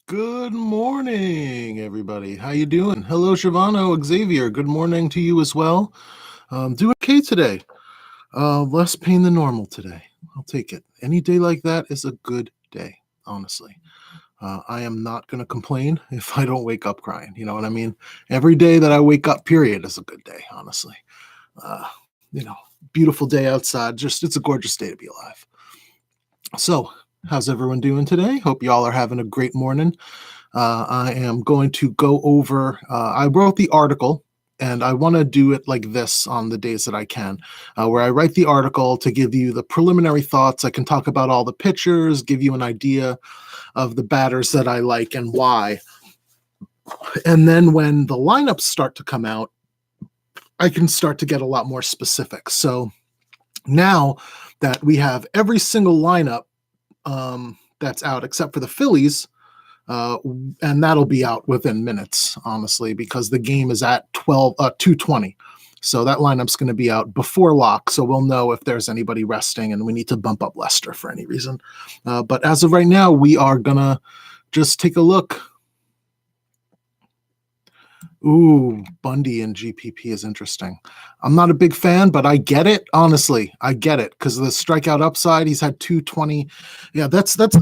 Good morning, everybody. How you doing? Hello, Shivano, Xavier. Good morning to you as well. Doing okay today. Less pain than normal today. I'll take it. Any day like that is a good day, honestly. I am not going to complain if I don't wake up crying. You know what I mean? Every day that I wake up, period, is a good day, honestly. Uh, you know, beautiful day outside. Just it's a gorgeous day to be alive. So, how's everyone doing today? Hope y'all are having a great morning. I am going to go over, I wrote the article and I want to do it like this on the days that I can, where I write the article to give you the preliminary thoughts. I can talk about all the pitchers, give you an idea of the batters that I like and why. And then when the lineups start to come out, I can start to get a lot more specific. So now that we have every single lineup that's out except for the Phillies, and that'll be out within minutes, honestly, because the game is at 2:20. So that lineup's going to be out before lock, so we'll know if there's anybody resting and we need to bump up Lester for any reason. But as of right now, we are going to just take a look. Ooh, Bundy and GPP is interesting. I'm not a big fan, but I get it. Honestly, I get it because of the strikeout upside. He's had 220. Yeah, that's at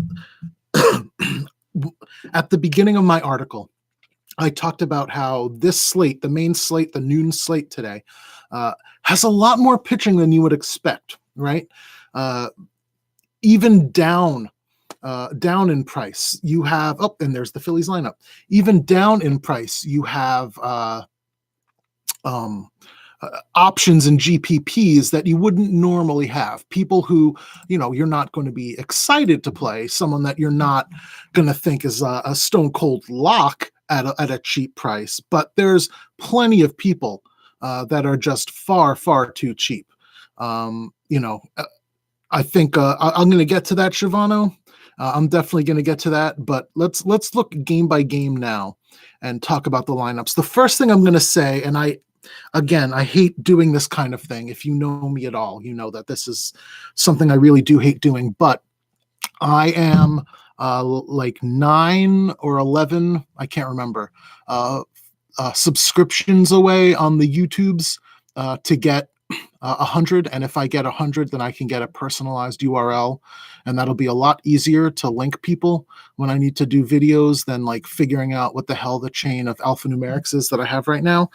the beginning of my article, I talked about how this slate, the main slate, the noon slate today, has a lot more pitching than you would expect, right? Even down in price, you have, and there's the Phillies lineup. Even down in price, you have options in GPPs that you wouldn't normally have. People who, you're not going to be excited to play, someone that you're not going to think is a stone cold lock at a cheap price. But there's plenty of people that are just far, far too cheap. I think I'm going to get to that, Shivano. I'm definitely going to get to that, but let's look game by game now and talk about the lineups. The first thing I'm going to say, and I hate doing this kind of thing. If you know me at all, you know that this is something I really do hate doing, but I am like 9 or 11, I can't remember, subscriptions away on the YouTubes to get 100, and if I get 100, then I can get a personalized URL, and that'll be a lot easier to link people when I need to do videos than like figuring out what the hell the chain of alphanumerics is that I have right now.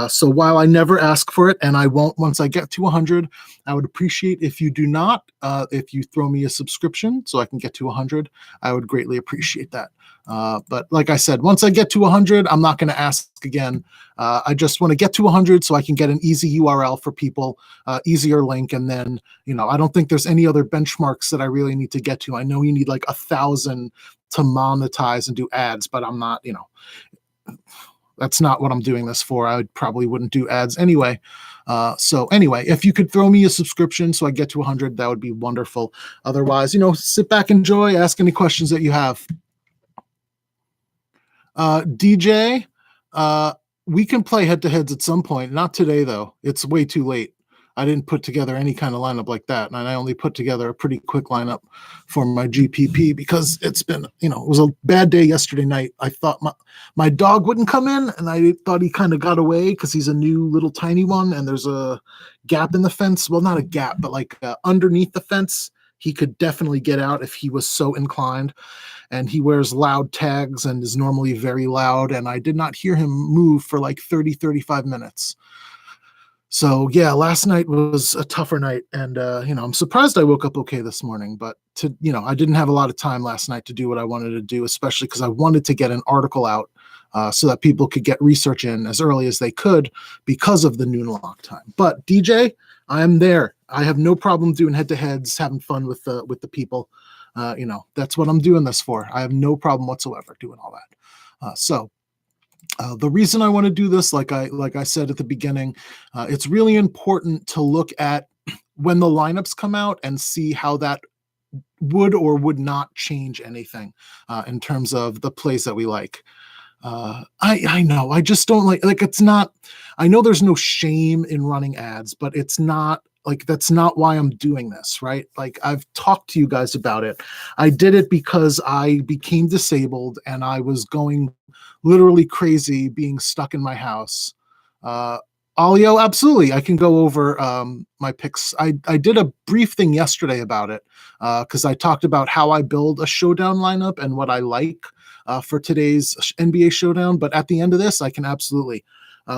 So while I never ask for it, and I won't once I get to 100, I would appreciate if you do not, if you throw me a subscription so I can get to 100, I would greatly appreciate that. But like I said, once I get to 100, I'm not going to ask again. I just want to get to 100 so I can get an easy URL for people, easier link. And then, I don't think there's any other benchmarks that I really need to get to. I know you need like 1,000 to monetize and do ads, but I'm not, that's not what I'm doing this for. I probably wouldn't do ads anyway. So anyway, if you could throw me a subscription so I get to 100, that would be wonderful. Otherwise, sit back, enjoy, ask any questions that you have. DJ, we can play head-to-heads at some point. Not today, though. It's way too late. I didn't put together any kind of lineup like that, and I only put together a pretty quick lineup for my GPP because it's been, it was a bad day yesterday night. I thought my dog wouldn't come in, and I thought he kind of got away because he's a new little tiny one, and there's a gap in the fence. Well, not a gap, but like underneath the fence. He could definitely get out if he was so inclined. And he wears loud tags and is normally very loud. And I did not hear him move for like 30, 35 minutes. So yeah, last night was a tougher night. And, I'm surprised I woke up okay this morning, but I didn't have a lot of time last night to do what I wanted to do, especially because I wanted to get an article out so that people could get research in as early as they could because of the noon lock time. But DJ, I am there. I have no problem doing head-to-heads, having fun with the people. That's what I'm doing this for. I have no problem whatsoever doing all that. So the reason I want to do this, like I said at the beginning, it's really important to look at when the lineups come out and see how that would or would not change anything in terms of the plays that we like. I know, I just don't like it's not, I know there's no shame in running ads, but it's not like, that's not why I'm doing this, right? Like, I've talked to you guys about it. I did it because I became disabled and I was going literally crazy being stuck in my house. Uh, Alio, absolutely. I can go over my picks. I did a brief thing yesterday about it because I talked about how I build a showdown lineup and what I like for today's NBA showdown. But at the end of this, I can absolutely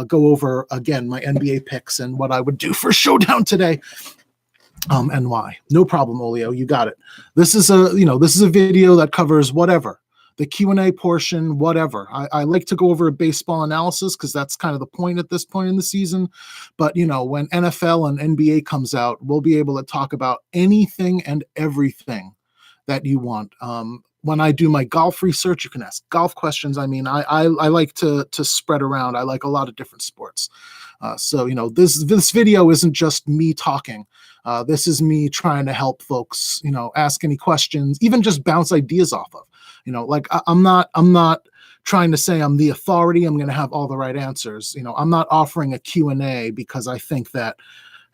go over again my NBA picks and what I would do for showdown today. And why. No problem, Olio. You got it. This is a video that covers whatever. The Q&A portion, whatever. I like to go over a baseball analysis because that's kind of the point at this point in the season. But, when NFL and NBA comes out, we'll be able to talk about anything and everything that you want. When I do my golf research, you can ask golf questions. I mean, I like to spread around. I like a lot of different sports. So, this video isn't just me talking. This is me trying to help folks, ask any questions, even just bounce ideas off of. Like I'm not trying to say I'm the authority. I'm going to have all the right answers. I'm not offering a Q&A because I think that,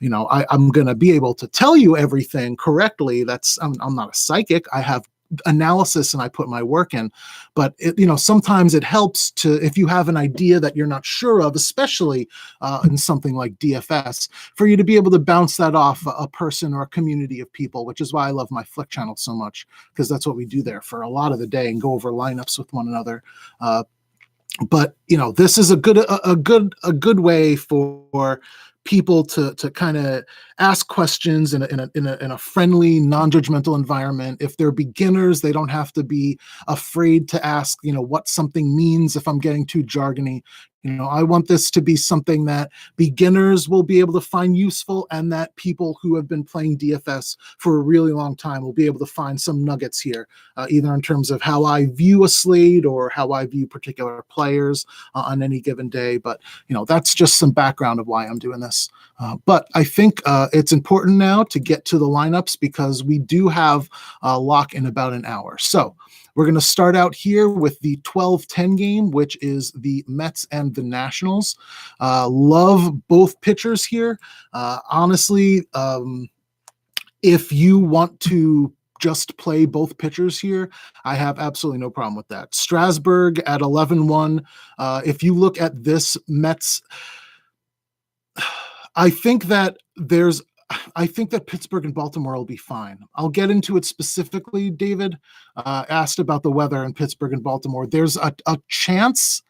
I'm going to be able to tell you everything correctly. I'm not a psychic. I have analysis and I put my work in, but sometimes it helps if you have an idea that you're not sure of, especially in something like DFS, for you to be able to bounce that off a person or a community of people, which is why I love my Flick channel so much, because that's what we do there for a lot of the day and go over lineups with one another. But this is a good way for people to kind of ask questions in a friendly, non-judgmental environment. If they're beginners, they don't have to be afraid to ask, what something means if I'm getting too jargony. I want this to be something that beginners will be able to find useful, and that people who have been playing DFS for a really long time will be able to find some nuggets here, either in terms of how I view a slate or how I view particular players on any given day. But, that's just some background of why I'm doing this. But I think it's important now to get to the lineups because we do have a lock in about an hour. So we're going to start out here with the 12-10 game, which is the Mets and the Nationals. Love both pitchers here. Honestly, if you want to just play both pitchers here, I have absolutely no problem with that. Strasburg at 11-1. If you look at this Mets, I think that Pittsburgh and Baltimore will be fine. I'll get into it specifically. David asked about the weather in Pittsburgh and Baltimore. There's a chance,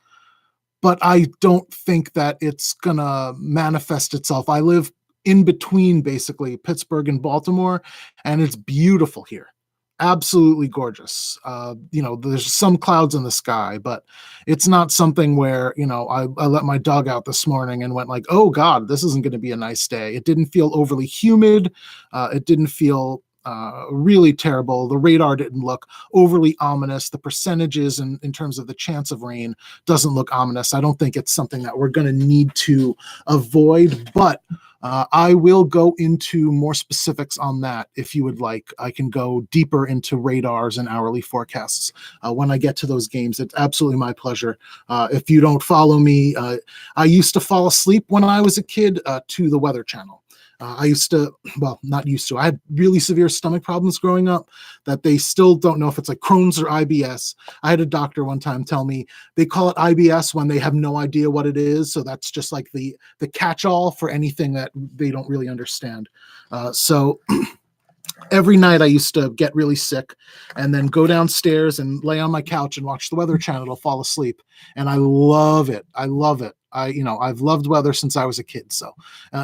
but I don't think that it's going to manifest itself. I live in between basically Pittsburgh and Baltimore, and it's beautiful here. Absolutely gorgeous. There's some clouds in the sky, but it's not something where, I let my dog out this morning and went like, oh God, this isn't going to be a nice day. It didn't feel overly humid. It didn't feel really terrible. The radar didn't look overly ominous. The percentages in terms of the chance of rain doesn't look ominous. I don't think it's something that we're going to need to avoid, but I will go into more specifics on that if you would like. I can go deeper into radars and hourly forecasts when I get to those games. It's absolutely my pleasure. If you don't follow me, I used to fall asleep when I was a kid to the Weather Channel. I had really severe stomach problems growing up that they still don't know if it's like Crohn's or IBS. I had a doctor one time tell me they call it IBS when they have no idea what it is. So that's just like the catch-all for anything that they don't really understand. So every night I used to get really sick and then go downstairs and lay on my couch and watch the Weather Channel to fall asleep. And I love it. I love it. I've loved weather since I was a kid. So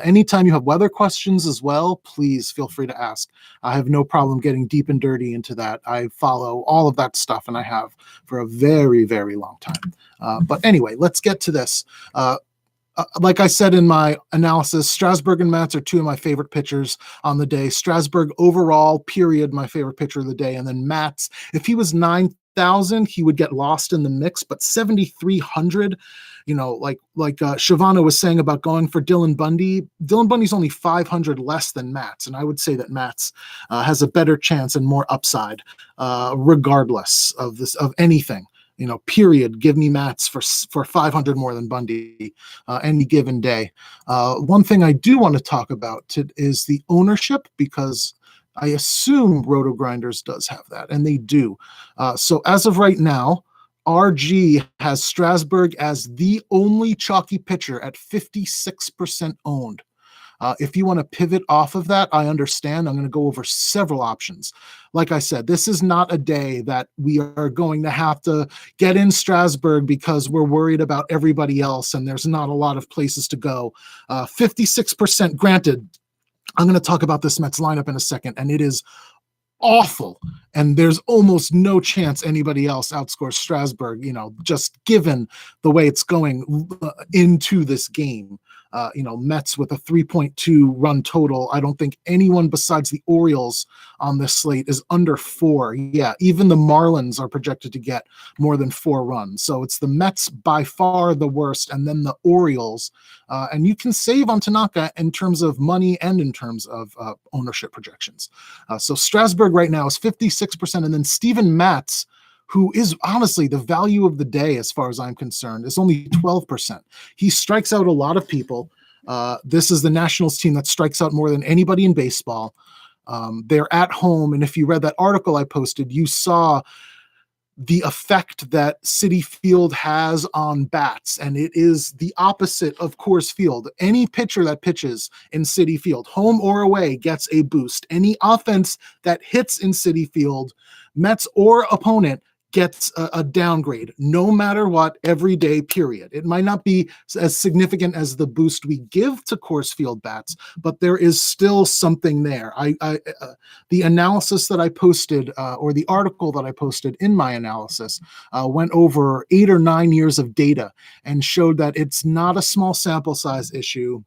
anytime you have weather questions as well, please feel free to ask. I have no problem getting deep and dirty into that. I follow all of that stuff, and I have for a very, very long time. But anyway, let's get to this. Like I said in my analysis, Strasburg and Matz are two of my favorite pitchers on the day. Strasburg overall, period, my favorite pitcher of the day. And then Matz, if he was 9,000, he would get lost in the mix, but 7,300, like Shavana was saying about going for Dylan Bundy. Dylan Bundy's only 500 less than Matz, and I would say that Matz has a better chance and more upside, regardless of anything. period. Give me Matz for 500 more than Bundy any given day. One thing I do want to talk about is the ownership, because I assume Roto Grinders does have that, and they do. So as of right now, RG has Strasburg as the only chalky pitcher at 56% owned. If you want to pivot off of that, I understand. I'm going to go over several options. Like I said, this is not a day that we are going to have to get in Strasburg because we're worried about everybody else and there's not a lot of places to go. 56%, granted, I'm going to talk about this Mets lineup in a second, and it is awful, and there's almost no chance anybody else outscores Strasburg, just given the way it's going into this game. Mets with a 3.2 run total. I don't think anyone besides the Orioles on this slate is under 4. Yeah, even the Marlins are projected to get more than 4 runs. So it's the Mets by far the worst, and then the Orioles. And you can save on Tanaka in terms of money and in terms of ownership projections. So Strasburg right now is 56%, and then Steven Matz, who is honestly the value of the day as far as I'm concerned, is only 12%. He strikes out a lot of people. This is the Nationals team that strikes out more than anybody in baseball. They're at home, and if you read that article I posted, you saw the effect that Citi Field has on bats, and it is the opposite of Coors Field. Any pitcher that pitches in Citi Field, home or away, gets a boost. Any offense that hits in Citi Field, Mets or opponent, gets a downgrade, no matter what, every day, period. It might not be as significant as the boost we give to Coors Field bats, but there is still something there. The analysis that I posted, or the article that I posted in my analysis, went over 8 or 9 years of data and showed that it's not a small sample size issue.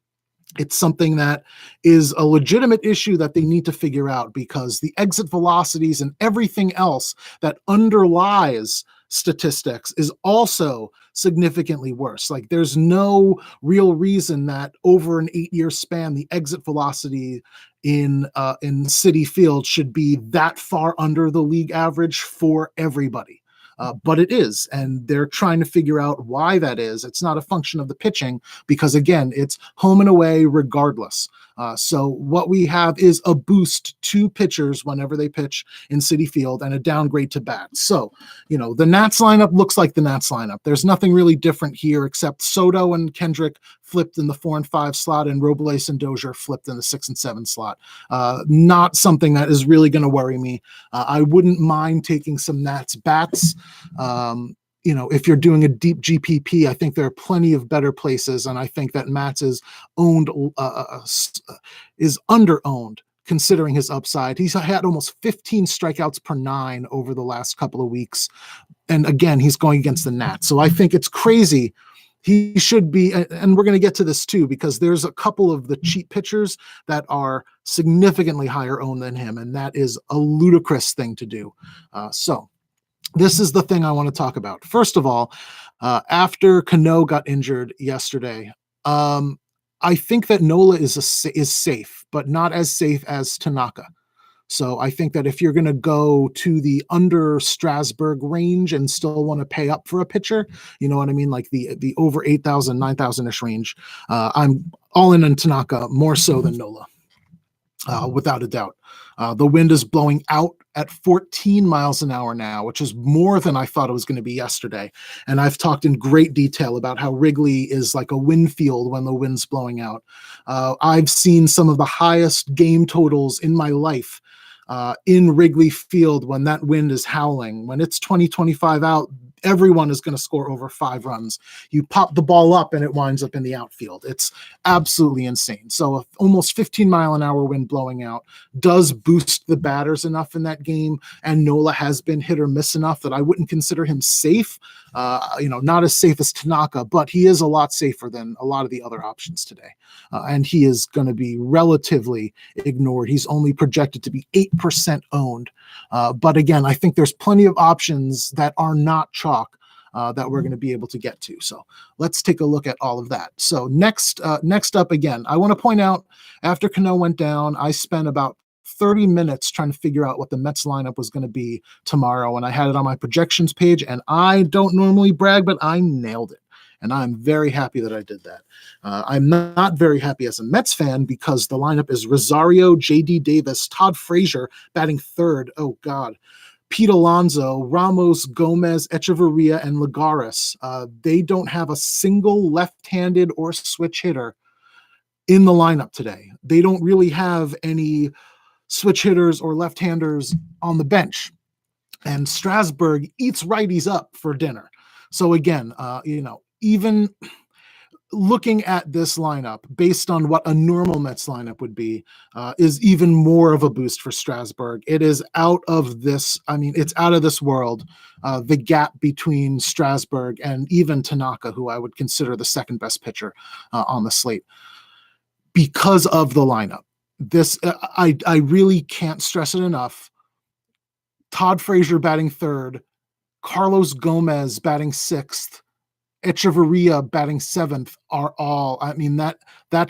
It's something that is a legitimate issue that they need to figure out, because the exit velocities and everything else that underlies statistics is also significantly worse. Like, there's no real reason that over an 8-year span, the exit velocity in Citi Field should be that far under the league average for everybody. But it is, and they're trying to figure out why that is. It's not a function of the pitching, because again, it's home and away regardless. So what we have is a boost to pitchers whenever they pitch in Citi Field and a downgrade to bats. So, the Nats lineup looks like the Nats lineup. There's nothing really different here except Soto and Kendrick flipped in the 4 and 5 slot, and Robles and Dozier flipped in the 6 and 7 slot. Not something that is really going to worry me. I wouldn't mind taking some Nats bats. If you're doing a deep GPP, I think there are plenty of better places, and I think that Matz is under-owned considering his upside. He's had almost 15 strikeouts per 9 over the last couple of weeks, and again, he's going against the Nats. So I think it's crazy. He should be, and we're going to get to this too, because there's a couple of the cheap pitchers that are significantly higher owned than him, and that is a ludicrous thing to do. So this is the thing I want to talk about. First of all, after Cano got injured yesterday, I think that Nola is safe, but not as safe as Tanaka. So I think that if you're going to go to the under Strasburg range and still want to pay up for a pitcher, you know what I mean? Like the over 8,000, 9,000-ish range, I'm all in on Tanaka more so than Nola, without a doubt. The wind is blowing out at 14 miles an hour now, which is more than I thought it was going to be yesterday. And I've talked in great detail about how Wrigley is like a wind field when the wind's blowing out. I've seen some of the highest game totals in my life in Wrigley Field when that wind is howling. When it's 20, 25 out, everyone is going to score over 5 runs. You pop the ball up and it winds up in the outfield. It's absolutely insane. So almost 15-mile-an-hour wind blowing out does boost the batters enough in that game, and Nola has been hit or miss enough that I wouldn't consider him safe. Not as safe as Tanaka, but he is a lot safer than a lot of the other options today. And he is going to be relatively ignored. He's only projected to be 8% owned. But again, I think there's plenty of options that are not chalk that we're going to be able to get to. So let's take a look at all of that. So next up, again, I want to point out, after Cano went down, I spent about 30 minutes trying to figure out what the Mets lineup was going to be tomorrow. And I had it on my projections page, and I don't normally brag, but I nailed it. And I'm very happy that I did that. I'm not very happy as a Mets fan because the lineup is Rosario, J.D. Davis, Todd Frazier batting third. Oh, God. Pete Alonso, Ramos, Gomez, Echeverria, and Lagares. They don't have a single left-handed or switch hitter in the lineup today. They don't really have any switch hitters or left-handers on the bench. And Strasburg eats righties up for dinner. So again, even looking at this lineup based on what a normal Mets lineup would be is even more of a boost for Strasburg. It is out of this. I mean, it's out of this world. The gap between Strasburg and even Tanaka, who I would consider the second best pitcher on the slate, because of the lineup. This I really can't stress it enough. Todd Frazier batting third, Carlos Gomez batting sixth, Echeverria batting seventh are all, I mean, that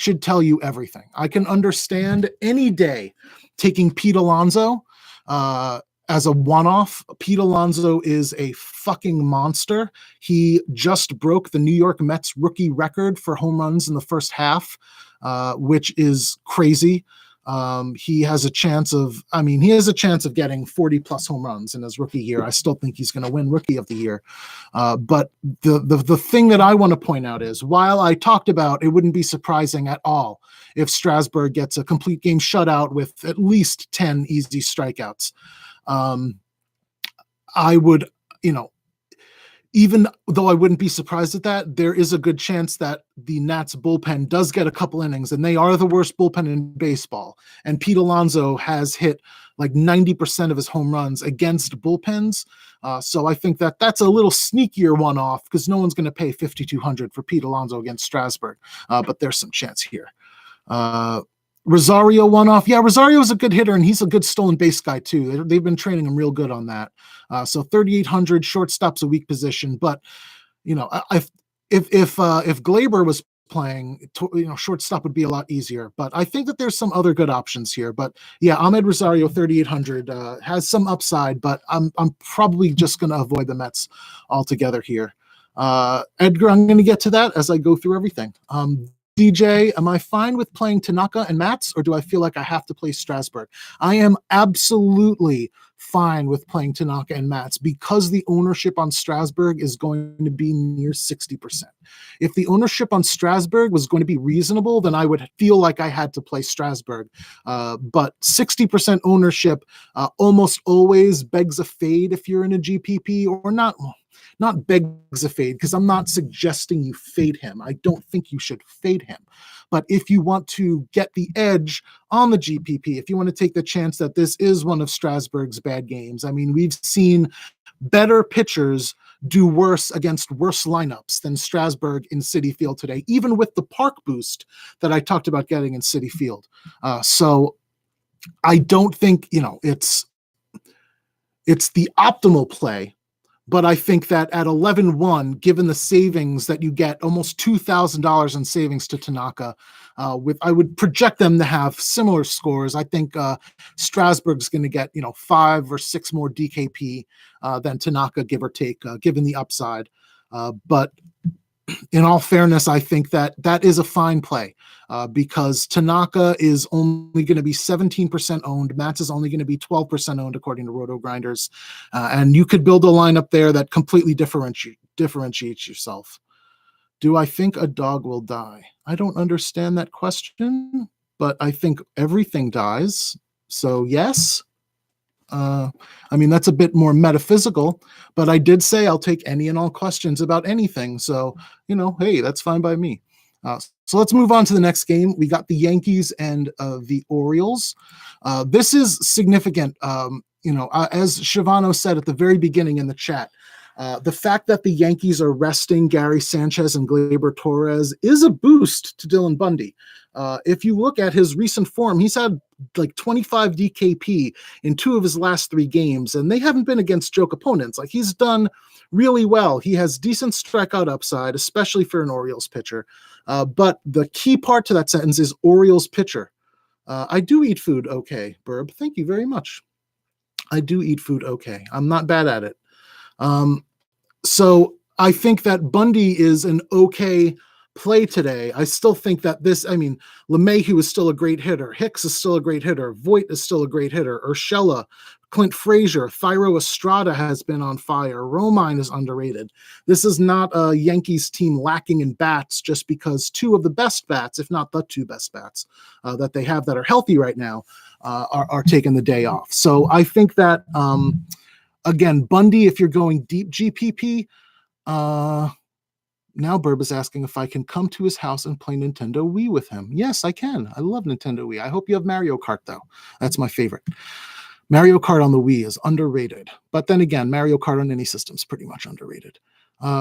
should tell you everything. I can understand any day taking Pete Alonso as a one-off. Pete Alonso is a fucking monster. He just broke the New York Mets rookie record for home runs in the first half, which is crazy. He has a chance of getting 40 plus home runs in his rookie year. I still think he's going to win Rookie of the Year. But the thing that I want to point out is, while I talked about it wouldn't be surprising at all if Strasburg gets a complete game shutout with at least 10 easy strikeouts, I would, even though I wouldn't be surprised at that, there is a good chance that the Nats bullpen does get a couple innings, and they are the worst bullpen in baseball. And Pete Alonso has hit like 90% of his home runs against bullpens. So I think that that's a little sneakier one-off because no one's going to pay $5,200 for Pete Alonso against Strasburg. But there's some chance here. Rosario one-off. Yeah, Rosario is a good hitter, and he's a good stolen base guy too. They've been training him real good on that. So 3,800, shortstop's a weak position. But if Glaber was playing, shortstop would be a lot easier. But I think that there's some other good options here. But yeah, Ahmed Rosario 3,800 has some upside, but I'm probably just going to avoid the Mets altogether here. Edgar, I'm going to get to that as I go through everything. DJ, am I fine with playing Tanaka and Mats, or do I feel like I have to play Strasburg? I am absolutely fine with playing Tanaka and Mats because the ownership on Strasburg is going to be near 60%. If the ownership on Strasburg was going to be reasonable, then I would feel like I had to play Strasburg. But 60% ownership almost always begs a fade if you're in a GPP, or not begs a fade, because I'm not suggesting you fade him. I don't think you should fade him. But if you want to get the edge on the GPP, if you want to take the chance that this is one of Strasburg's bad games, I mean, we've seen better pitchers do worse against worse lineups than Strasburg in Citi Field today, even with the park boost that I talked about getting in Citi Field. So I don't think, it's the optimal play. But I think that at 11-1, given the savings that you get, almost $2,000 in savings to Tanaka, I would project them to have similar scores. I think Strasburg's going to get 5 or 6 more DKP than Tanaka, give or take, given the upside. But in all fairness, I think that is a fine play because Tanaka is only going to be 17% owned. Mats is only going to be 12% owned, according to Roto Grinders. And you could build a lineup there that completely differentiates yourself. Do I think a dog will die? I don't understand that question, but I think everything dies. So yes. That's a bit more metaphysical, but I did say I'll take any and all questions about anything. So, hey, that's fine by me. So let's move on to the next game. We got the Yankees and the Orioles. This is significant. As Shivano said at the very beginning in the chat, the fact that the Yankees are resting Gary Sanchez and Gleyber Torres is a boost to Dylan Bundy. If you look at his recent form, he's had like 25 DKP in 2 of his last 3 games, and they haven't been against joke opponents. Like, he's done really well. He has decent strikeout upside, especially for an Orioles pitcher. But the key part to that sentence is Orioles pitcher. I do eat food okay, Burb. Thank you very much. I do eat food okay. I'm not bad at it. Um, so I think that Bundy is an okay play today. I still think that LeMahieu is still a great hitter. Hicks is still a great hitter. Voit is still a great hitter. Urshela, Clint Frazier, Thairo Estrada has been on fire. Romine is underrated. This is not a Yankees team lacking in bats just because two of the best bats, if not the two best bats that they have that are healthy right now, are taking the day off. So I think that again, Bundy, if you're going deep GPP, now Burb is asking if I can come to his house and play Nintendo Wii with him. Yes, I can. I love Nintendo Wii. I hope you have Mario Kart, though. That's my favorite. Mario Kart on the Wii is underrated. But then again, Mario Kart on any system is pretty much underrated.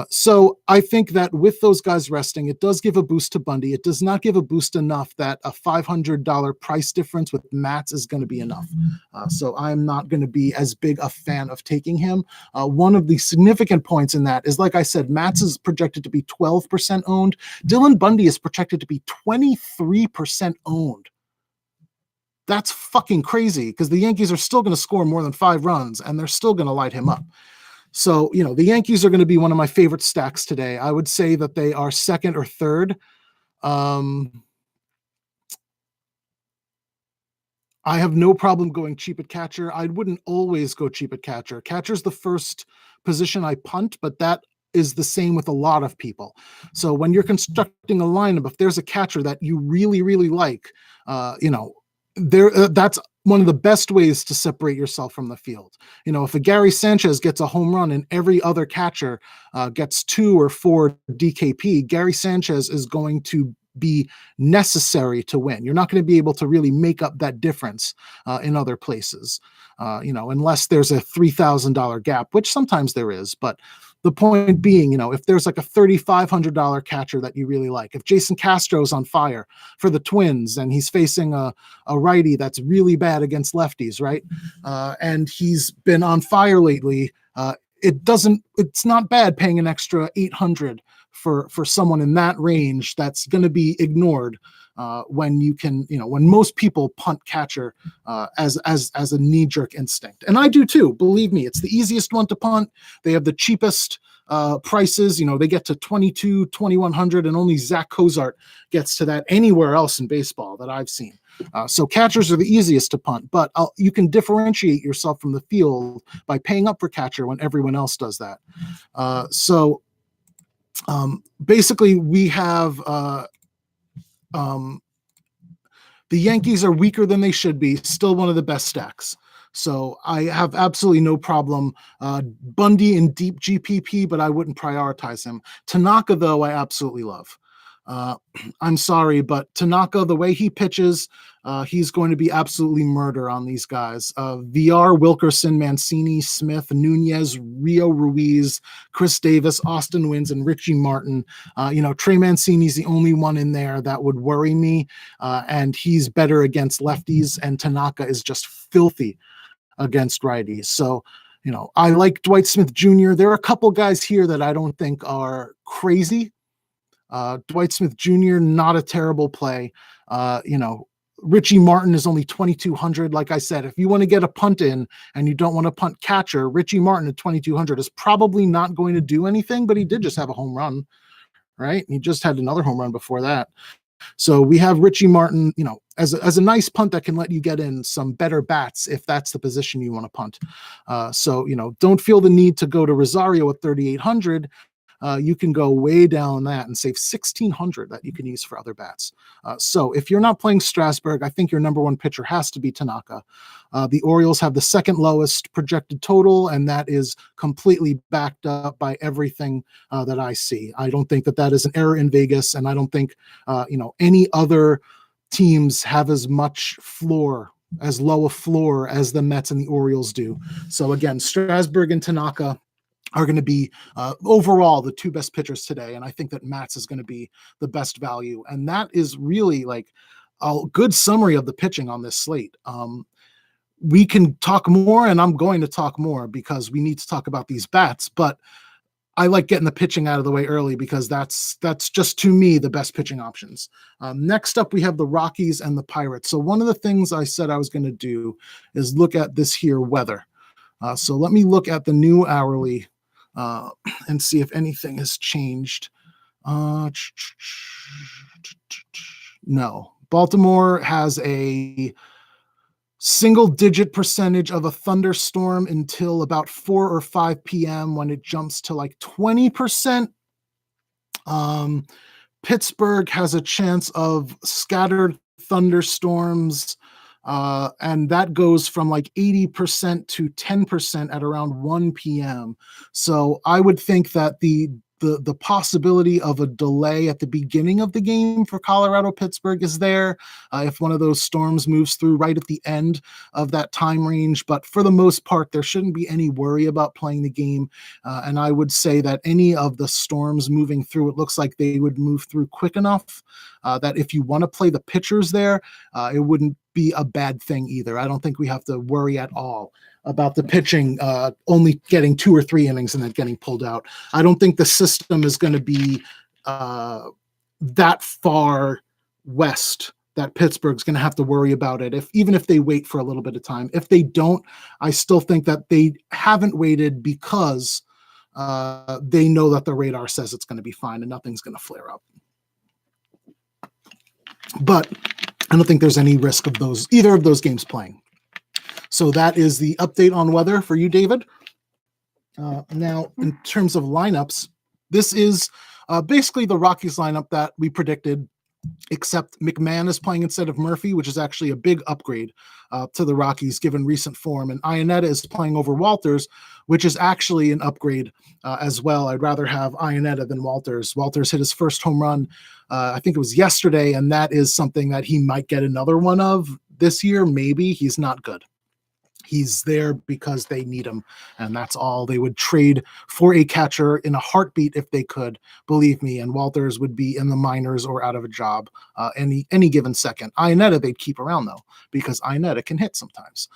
So I think that with those guys resting, it does give a boost to Bundy. It does not give a boost enough that a $500 price difference with Mats is going to be enough. So I'm not going to be as big a fan of taking him. One of the significant points in that is, like I said, Mats is projected to be 12% owned. Dylan Bundy is projected to be 23% owned. That's fucking crazy because the Yankees are still going to score more than 5 runs and they're still going to light him up. So, the Yankees are going to be one of my favorite stacks today. I would say that they are second or third. I have no problem going cheap at catcher. I wouldn't always go cheap at catcher. Catcher's the first position I punt, but that is the same with a lot of people. So when you're constructing a lineup, if there's a catcher that you really, really like, that's one of the best ways to separate yourself from the field. If a Gary Sanchez gets a home run and every other catcher gets 2 or 4 DKP, Gary Sanchez is going to be necessary to win. You're not going to be able to really make up that difference in other places, unless there's a $3,000 gap, which sometimes there is. But the point being, if there's like a $3,500 catcher that you really like, if Jason Castro's on fire for the Twins and he's facing a righty that's really bad against lefties, right? And he's been on fire lately. It's not bad paying an extra $800 for someone in that range that's going to be ignored when most people punt catcher as a knee-jerk instinct. And I do too, believe me. It's the easiest one to punt. They have the cheapest prices. They get to $2,200, $2,100, and only Zach Cozart gets to that anywhere else in baseball that I've seen. So catchers are the easiest to punt, but you can differentiate yourself from the field by paying up for catcher when everyone else does that. Basically, we have the Yankees are weaker than they should be, still one of the best stacks. So I have absolutely no problem. Bundy in deep GPP, but I wouldn't prioritize him. Tanaka, though, I absolutely love. I'm sorry, but Tanaka, the way he pitches, he's going to be absolutely murder on these guys. VR, Wilkerson, Mancini, Smith, Nunez, Rio Ruiz, Chris Davis, Austin Wynns, and Richie Martin. Trey Mancini's the only one in there that would worry me, and he's better against lefties, and Tanaka is just filthy against righties. So, I like Dwight Smith Jr. There are a couple guys here that I don't think are crazy. Dwight Smith Jr., not a terrible play. Richie Martin is only 2,200. Like I said, if you want to get a punt in and you don't want to punt catcher, Richie Martin at 2,200 is probably not going to do anything, but he did just have a home run, right? He just had another home run before that. So we have Richie Martin, as a nice punt that can let you get in some better bats if that's the position you want to punt. So don't feel the need to go to Rosario at 3,800. You can go way down that and save $1,600 that you can use for other bats. So if you're not playing Strasburg, I think your number one pitcher has to be Tanaka. The Orioles have the second lowest projected total, and that is completely backed up by everything that I see. I don't think that is an error in Vegas, and I don't think any other teams have as much floor, as low a floor as the Mets and the Orioles do. So again, Strasburg and Tanaka are going to be overall the two best pitchers today. And I think that Mats is going to be the best value. And that is really like a good summary of the pitching on this slate. We can talk more, and I'm going to talk more because we need to talk about these bats. But I like getting the pitching out of the way early because that's just, to me, the best pitching options. Next up, we have the Rockies and the Pirates. So one of the things I said I was going to do is look at this here weather. So let me look at the new hourly and see if anything has changed. No. Baltimore has a single-digit percentage of a thunderstorm until about 4 or 5 p.m. when it jumps to like 20%. Pittsburgh has a chance of scattered thunderstorms, and that goes from like 80% to 10% at around 1 p.m. So I would think that the possibility of a delay at the beginning of the game for Colorado Pittsburgh is there if one of those storms moves through right at the end of that time range. But for the most part, there shouldn't be any worry about playing the game. And I would say that any of the storms moving through, it looks like they would move through quick enough that if you want to play the pitchers there, it wouldn't be a bad thing either. I don't think we have to worry at all about the pitching only getting 2 or 3 innings and then getting pulled out. I don't think the system is going to be that far west that Pittsburgh's going to have to worry about it, even if they wait for a little bit of time. If they don't, I still think that they haven't waited because they know that the radar says it's going to be fine and nothing's going to flare up. But I don't think there's any risk of either of those games playing. So that is the update on weather for you, David. Now, in terms of lineups, this is basically the Rockies lineup that we predicted, except McMahon is playing instead of Murphy, which is actually a big upgrade to the Rockies given recent form. And Iannetta is playing over Walters, which is actually an upgrade as well. I'd rather have Iannetta than Walters. Walters hit his first home run, I think it was yesterday, and that is something that he might get another one of this year. Maybe. He's not good. He's there because they need him, and that's all. They would trade for a catcher in a heartbeat if they could, believe me, and Walters would be in the minors or out of a job any given second. Iannetta they'd keep around, though, because Iannetta can hit sometimes.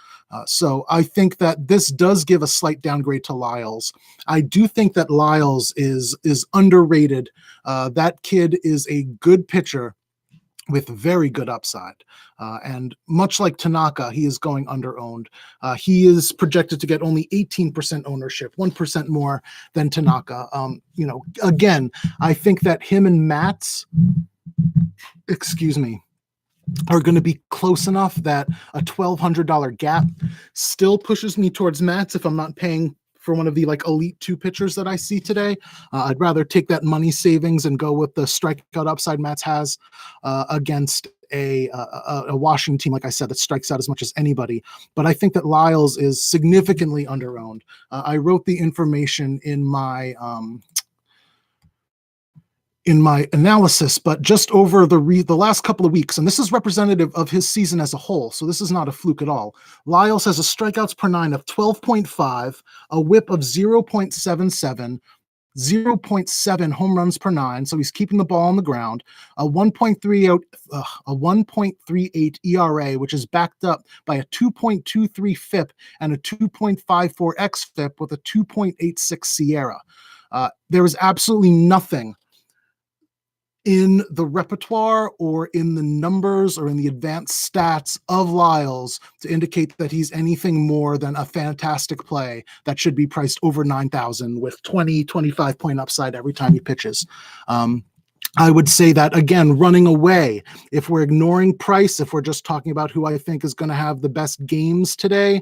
So I think that this does give a slight downgrade to Lyles. I do think that Lyles is underrated. That kid is a good pitcher with very good upside. And much like Tanaka, he is going under-owned. He is projected to get only 18% ownership, 1% more than Tanaka. Again, I think that him and Matz, are going to be close enough that a $1,200 gap still pushes me towards Matz if I'm not paying for one of the elite 2 pitchers that I see today. I'd rather take that money savings and go with the strikeout upside Matz has against a Washington team, like I said, that strikes out as much as anybody. But I think that Lyles is significantly underowned. I wrote the information in my analysis, but just over the last couple of weeks, and this is representative of his season as a whole, so this is not a fluke at all. Lyles has a strikeouts per 9 of 12.5, a whip of 0.77, 0.7 home runs per 9, so he's keeping the ball on the ground, a 1.38 ERA, which is backed up by a 2.23 FIP and a 2.54 xFIP with a 2.86 SIERA. There is absolutely nothing in the repertoire or in the numbers or in the advanced stats of Lyles to indicate that he's anything more than a fantastic play that should be priced over 9,000 with 25 point upside every time he pitches. I would say that, again, running away, if we're ignoring price, if we're just talking about who I think is going to have the best games today,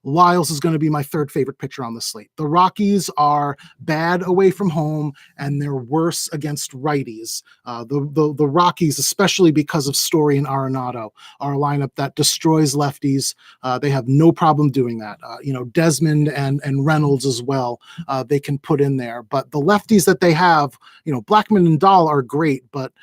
Lyles is going to be my 3rd favorite pitcher on the slate. The Rockies are bad away from home, and they're worse against righties. The Rockies, especially because of Story and Arenado, are a lineup that destroys lefties. They have no problem doing that. Desmond and Reynolds as well, they can put in there. But the lefties that they have, Blackman and Dahl are great, but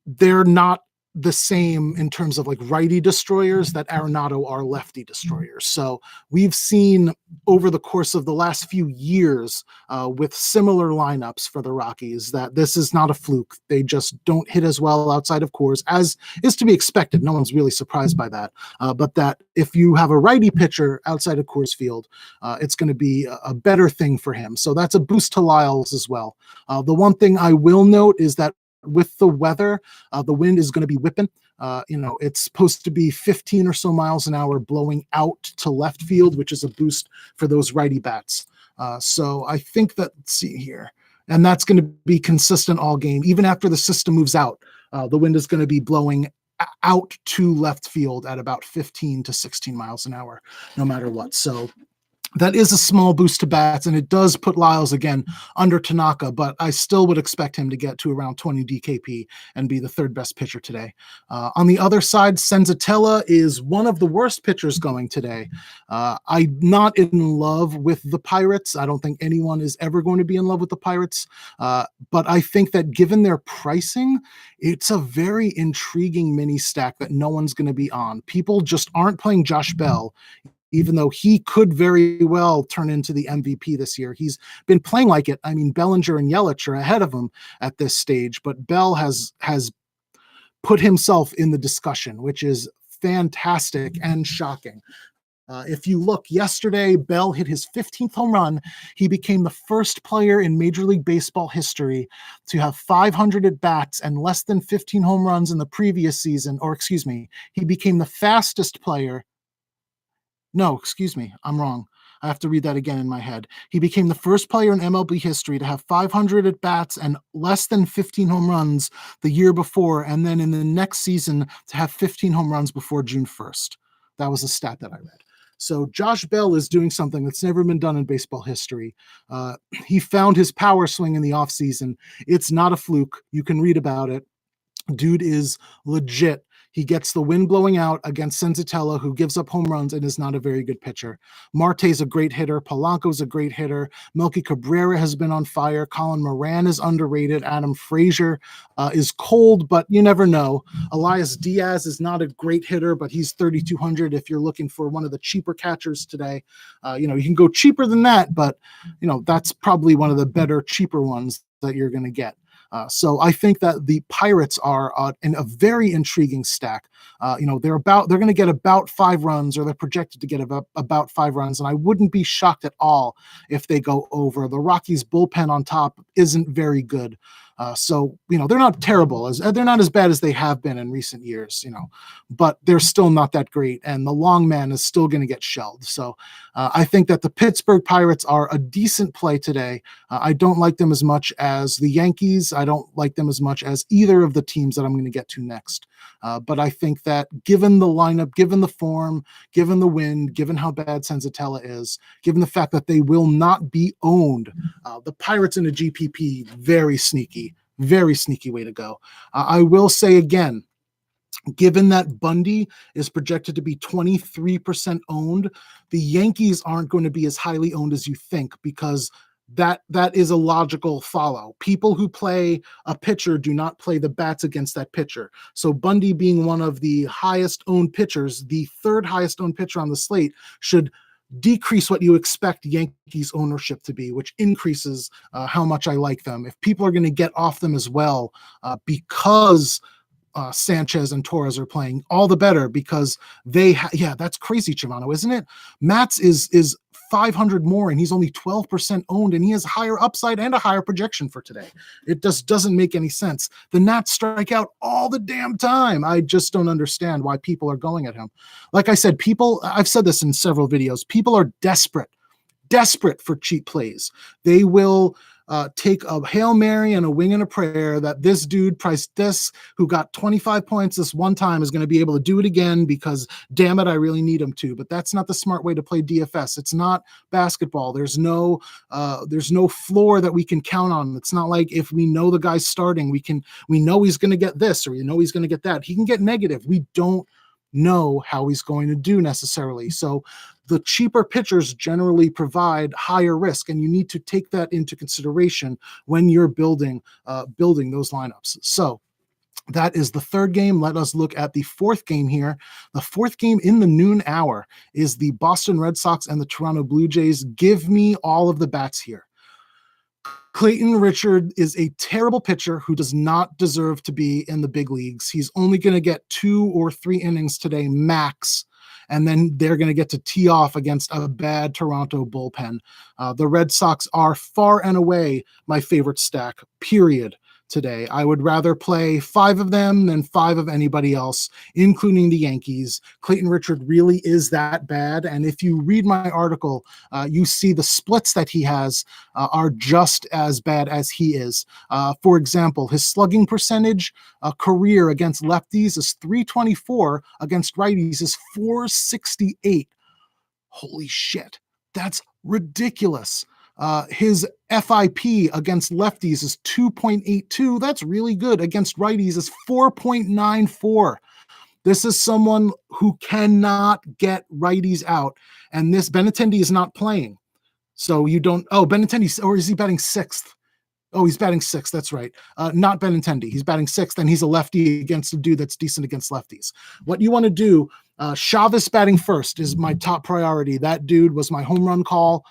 they're not the same in terms of like righty destroyers that Arenado are lefty destroyers. So we've seen over the course of the last few years with similar lineups for the Rockies that this is not a fluke. They just don't hit as well outside of Coors, as is to be expected. No one's really surprised by that. But that if you have a righty pitcher outside of Coors Field, it's going to be a better thing for him. So that's a boost to Lyles as well. The one thing I will note is that with the weather, the wind is going to be whipping. It's supposed to be 15 or so miles an hour blowing out to left field, which is a boost for those righty bats. So I think that, let's see here, and that's going to be consistent all game. Even after the system moves out, the wind is going to be blowing out to left field at about 15 to 16 miles an hour, no matter what. So that is a small boost to bats, and it does put Lyles again under Tanaka, but I still would expect him to get to around 20 DKP and be the third best pitcher today. On the other side, Senzatella is one of the worst pitchers going today. I'm not in love with the Pirates. I don't think anyone is ever going to be in love with the Pirates, but I think that given their pricing, it's a very intriguing mini stack that no one's going to be on. People just aren't playing Josh Bell, even though he could very well turn into the MVP this year. He's been playing like it. I mean, Bellinger and Yelich are ahead of him at this stage, but Bell has put himself in the discussion, which is fantastic and shocking. If you look, yesterday, Bell hit his 15th home run. He became the first player in Major League Baseball history to have 500 at-bats and less than 15 home runs in the previous season, or excuse me, he became the fastest player. No, excuse me, I'm wrong. I have to read that again in my head. He became the first player in MLB history to have 500 at-bats and less than 15 home runs the year before, and then in the next season to have 15 home runs before June 1st. That was a stat that I read. So Josh Bell is doing something that's never been done in baseball history. He found his power swing in the offseason. It's not a fluke. You can read about it. Dude is legit. He gets the wind blowing out against Senzatella, who gives up home runs and is not a very good pitcher. Marte's a great hitter. Polanco's a great hitter. Melky Cabrera has been on fire. Colin Moran is underrated. Adam Frazier is cold, but you never know. Elias Diaz is not a great hitter, but he's 3,200 if you're looking for one of the cheaper catchers today. You can go cheaper than that, but that's probably one of the better, cheaper ones that you're going to get. So I think that the Pirates are in a very intriguing stack. They're going to get about 5 runs, or they're projected to get about 5 runs, and I wouldn't be shocked at all if they go over. The Rockies bullpen on top isn't very good. So they're not terrible, they're not as bad as they have been in recent years, but they're still not that great. And the long man is still going to get shelled. So I think that the Pittsburgh Pirates are a decent play today. I don't like them as much as the Yankees. I don't like them as much as either of the teams that I'm going to get to next. But I think that given the lineup, given the form, given the wind, given how bad Senzatella is, given the fact that they will not be owned, the Pirates in a GPP, very sneaky way to go. I will say again, given that Bundy is projected to be 23% owned, the Yankees aren't going to be as highly owned as you think, because that is a logical follow. People who play a pitcher do not play the bats against that pitcher. So Bundy, being one of the highest owned pitchers, the third highest owned pitcher on the slate, should decrease what you expect Yankees ownership to be, which increases how much I like them. If people are going to get off them as well, because Sanchez and Torres are playing, all the better, because that's crazy, Chivano, isn't it? Matz is 500 more, and he's only 12% owned, and he has higher upside and a higher projection for today. It just doesn't make any sense. The Nats strike out all the damn time. I just don't understand why people are going at him. Like I said, I've said this in several videos, people are desperate for cheap plays. They will take a Hail Mary and a wing and a prayer that this dude priced this, who got 25 points this one time, is going to be able to do it again because, damn it, I really need him to. But that's not the smart way to play DFS. It's not basketball. There's no floor that we can count on. It's not like if we know the guy's starting, we know he's going to get this, or he's going to get that. He can get negative. We don't know how he's going to do necessarily. So the cheaper pitchers generally provide higher risk, and you need to take that into consideration when you're building those lineups. So That is the third game. Let us look at the fourth game here. The fourth game in the noon hour is the Boston Red Sox and the Toronto Blue Jays. Give me all of the bats here. Clayton Richard is a terrible pitcher who does not deserve to be in the big leagues. He's only going to get 2 or 3 innings today, max. And then they're going to get to tee off against a bad Toronto bullpen. The Red Sox are far and away my favorite stack, period, today. I would rather play 5 of them than 5 of anybody else, including the Yankees. Clayton Richard really is that bad. And if you read my article, you see the splits that he has are just as bad as he is. For example, his slugging percentage career against lefties is 324, against righties is 468. Holy shit. That's ridiculous. His FIP against lefties is 2.82. That's really good. Against righties is 4.94. This is someone who cannot get righties out. And this Benintendi is not playing. So you don't, Benintendi, or is he batting 6th? Oh, he's batting 6th. That's right. Not Benintendi. He's batting 6th, and he's a lefty against a dude that's decent against lefties. What you want to do, Chavez batting first is my top priority. That dude was my home run call.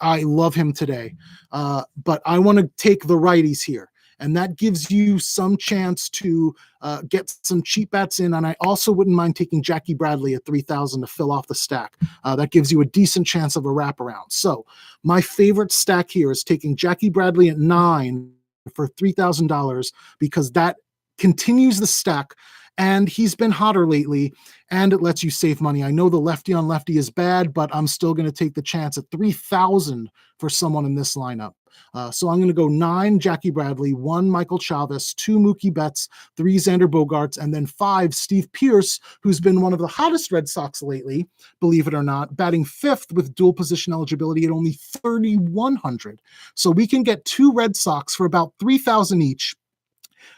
I love him today. But I want to take the righties here. And that gives you some chance to get some cheap bats in. And I also wouldn't mind taking Jackie Bradley at 3,000 to fill off the stack. That gives you a decent chance of a wraparound. So my favorite stack here is taking Jackie Bradley at 9 for $3,000 because that continues the stack. And he's been hotter lately, and it lets you save money. I know the lefty on lefty is bad, but I'm still going to take the chance at 3,000 for someone in this lineup. So I'm going to go 9 Jackie Bradley, 1 Michael Chavez, 2 Mookie Betts, 3 Xander Bogaerts, and then 5 Steve Pearce, who's been one of the hottest Red Sox lately, believe it or not, batting 5th with dual position eligibility at only 3,100. So we can get 2 Red Sox for about 3,000 each,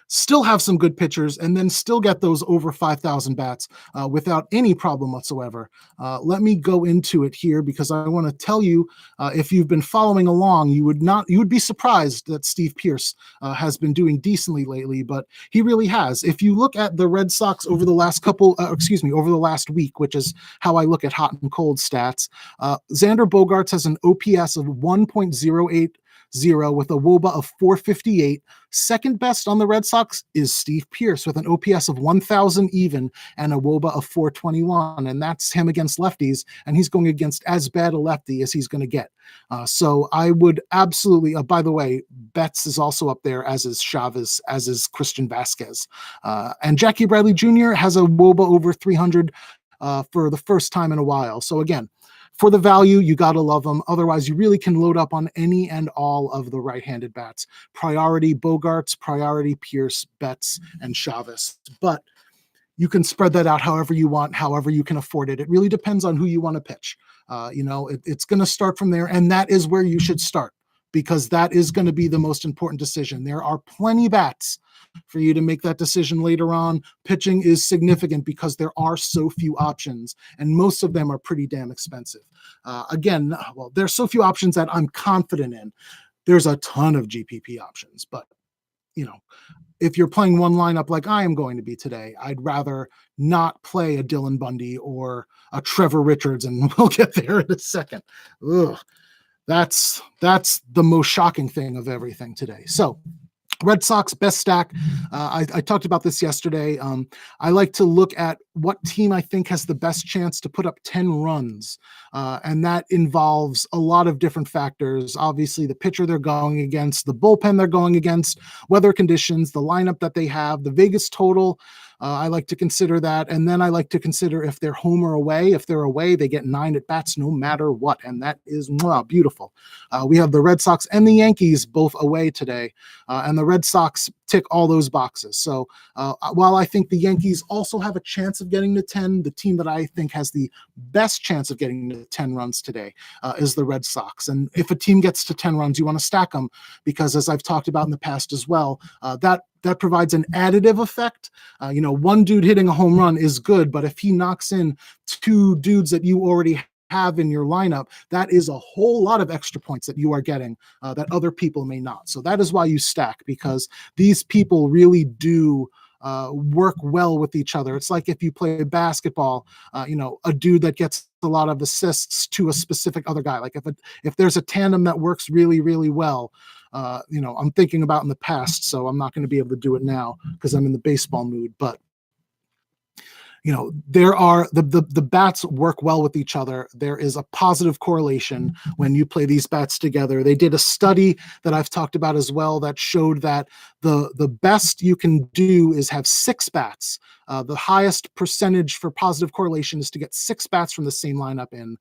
still have some good pitchers, and then still get those over 5,000 bats without any problem whatsoever. Let me go into it here because I want to tell you, if you've been following along, you would be surprised that Steve Pearce has been doing decently lately, but he really has. If you look at the Red Sox over the last over the last week, which is how I look at hot and cold stats, Xander Bogaerts has an OPS of 1.08 with a WOBA of 458. Second best on the Red Sox is Steve Pearce with an OPS of 1,000 even and a WOBA of 421. And that's him against lefties. And he's going against as bad a lefty as he's going to get. So I would absolutely, by the way, Betts is also up there, as is Chavez, as is Christian Vasquez. And Jackie Bradley Jr. has a WOBA over 300 for the first time in a while. So again, for the value, you got to love them. Otherwise, you really can load up on any and all of the right-handed bats. Priority Bogaerts, priority Pearce, Betts, and Chavez. But you can spread that out however you want, however you can afford it. It really depends on who you want to pitch. It's going to start from there, and that is where you should start because that is going to be the most important decision. There are plenty bats for you to make that decision later on. Pitching is significant because there are so few options, and most of them are pretty damn expensive. There's so few options that I'm confident in. There's a ton of GPP options, but if you're playing one lineup like I am going to be today, I'd rather not play a Dylan Bundy or a Trevor Richards, and we'll get there in a second. Ugh. That's the most shocking thing of everything today. So Red Sox best stack. I talked about this yesterday. I like to look at what team I think has the best chance to put up 10 runs. And that involves a lot of different factors. Obviously, the pitcher they're going against, the bullpen they're going against, weather conditions, the lineup that they have, the Vegas total. I like to consider that. And then I like to consider if they're home or away. If they're away, they get 9 at bats no matter what. And that is beautiful. We have the Red Sox and the Yankees both away today. And the Red Sox tick all those boxes. So while I think the Yankees also have a chance of getting to 10, the team that I think has the best chance of getting to 10 runs today is the Red Sox. And if a team gets to 10 runs, you want to stack them because, as I've talked about in the past as well, that provides an additive effect. One dude hitting a home run is good, but if he knocks in 2 dudes that you already have in your lineup, that is a whole lot of extra points that you are getting that other people may not. So that is why you stack, because these people really do work well with each other. It's like if you play basketball, a dude that gets a lot of assists to a specific other guy. Like if there's a tandem that works really, really well, I'm thinking about in the past, so I'm not going to be able to do it now because I'm in the baseball mood. But there are the bats work well with each other. There is a positive correlation when you play these bats together. They did a study that I've talked about as well that showed that the best you can do is have 6 bats. The highest percentage for positive correlation is to get 6 bats from the same lineup in.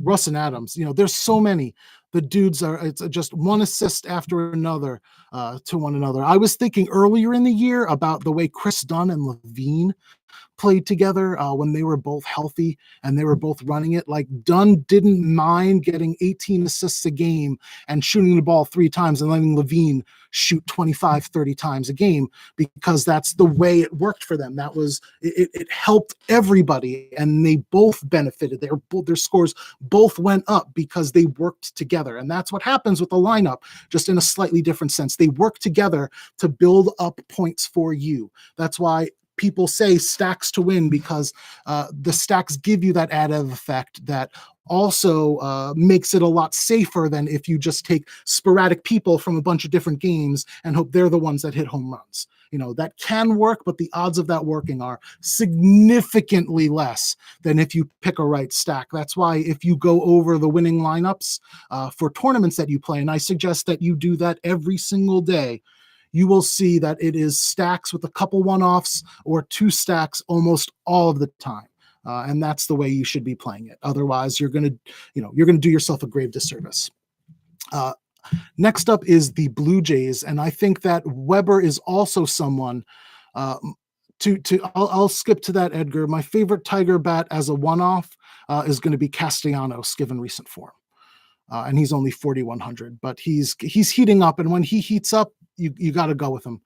Russ and Adams, there's so many. The dudes it's just one assist after another to one another. I was thinking earlier in the year about the way Chris Dunn and Levine played together when they were both healthy and they were both running it. Like Dunn didn't mind getting 18 assists a game and shooting the ball 3 times and letting Levine shoot 25, 30 times a game because that's the way it worked for them. That was it helped everybody and they both benefited. Their scores both went up because they worked together. And that's what happens with the lineup, just in a slightly different sense. They work together to build up points for you. That's why people say stacks to win, because the stacks give you that additive effect that also makes it a lot safer than if you just take sporadic people from a bunch of different games and hope they're the ones that hit home runs. That can work, but the odds of that working are significantly less than if you pick a right stack. That's why if you go over the winning lineups for tournaments that you play, and I suggest that you do that every single day, you will see that it is stacks with a couple one-offs or 2 stacks almost all of the time. And that's the way you should be playing it. Otherwise, you're going to do yourself a grave disservice. Next up is the Blue Jays. And I think that Weber is also someone I'll skip to that, Edgar. My favorite Tiger bat as a one-off is going to be Castellanos, given recent form. And he's only 4,100, but he's heating up. And when he heats up, you got to go with him.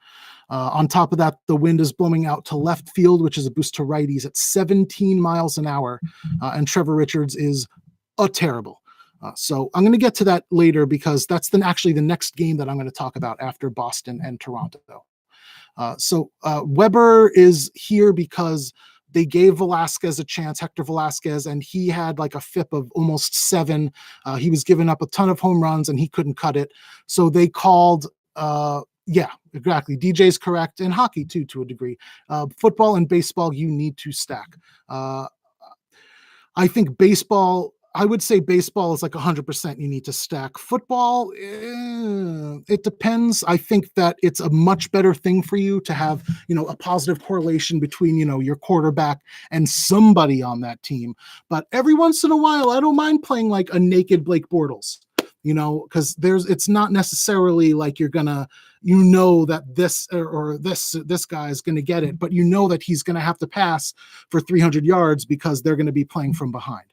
On top of that, the wind is blowing out to left field, which is a boost to righties at 17 miles an hour. And Trevor Richards is terrible. So I'm going to get to that later because that's actually the next game that I'm going to talk about after Boston and Toronto. Weber is here because they gave Velasquez a chance, Hector Velasquez, and he had like a FIP of almost 7. He was giving up a ton of home runs and he couldn't cut it. So they called, exactly. DJ's correct. And hockey too, to a degree. Football and baseball, you need to stack. I think I would say baseball is like 100% you need to stack. Football, it depends. I think that it's a much better thing for you to have, a positive correlation between, your quarterback and somebody on that team. But every once in a while, I don't mind playing like a naked Blake Bortles, because it's not necessarily like you're gonna, that this guy is going to get it, but that he's going to have to pass for 300 yards because they're going to be playing from behind.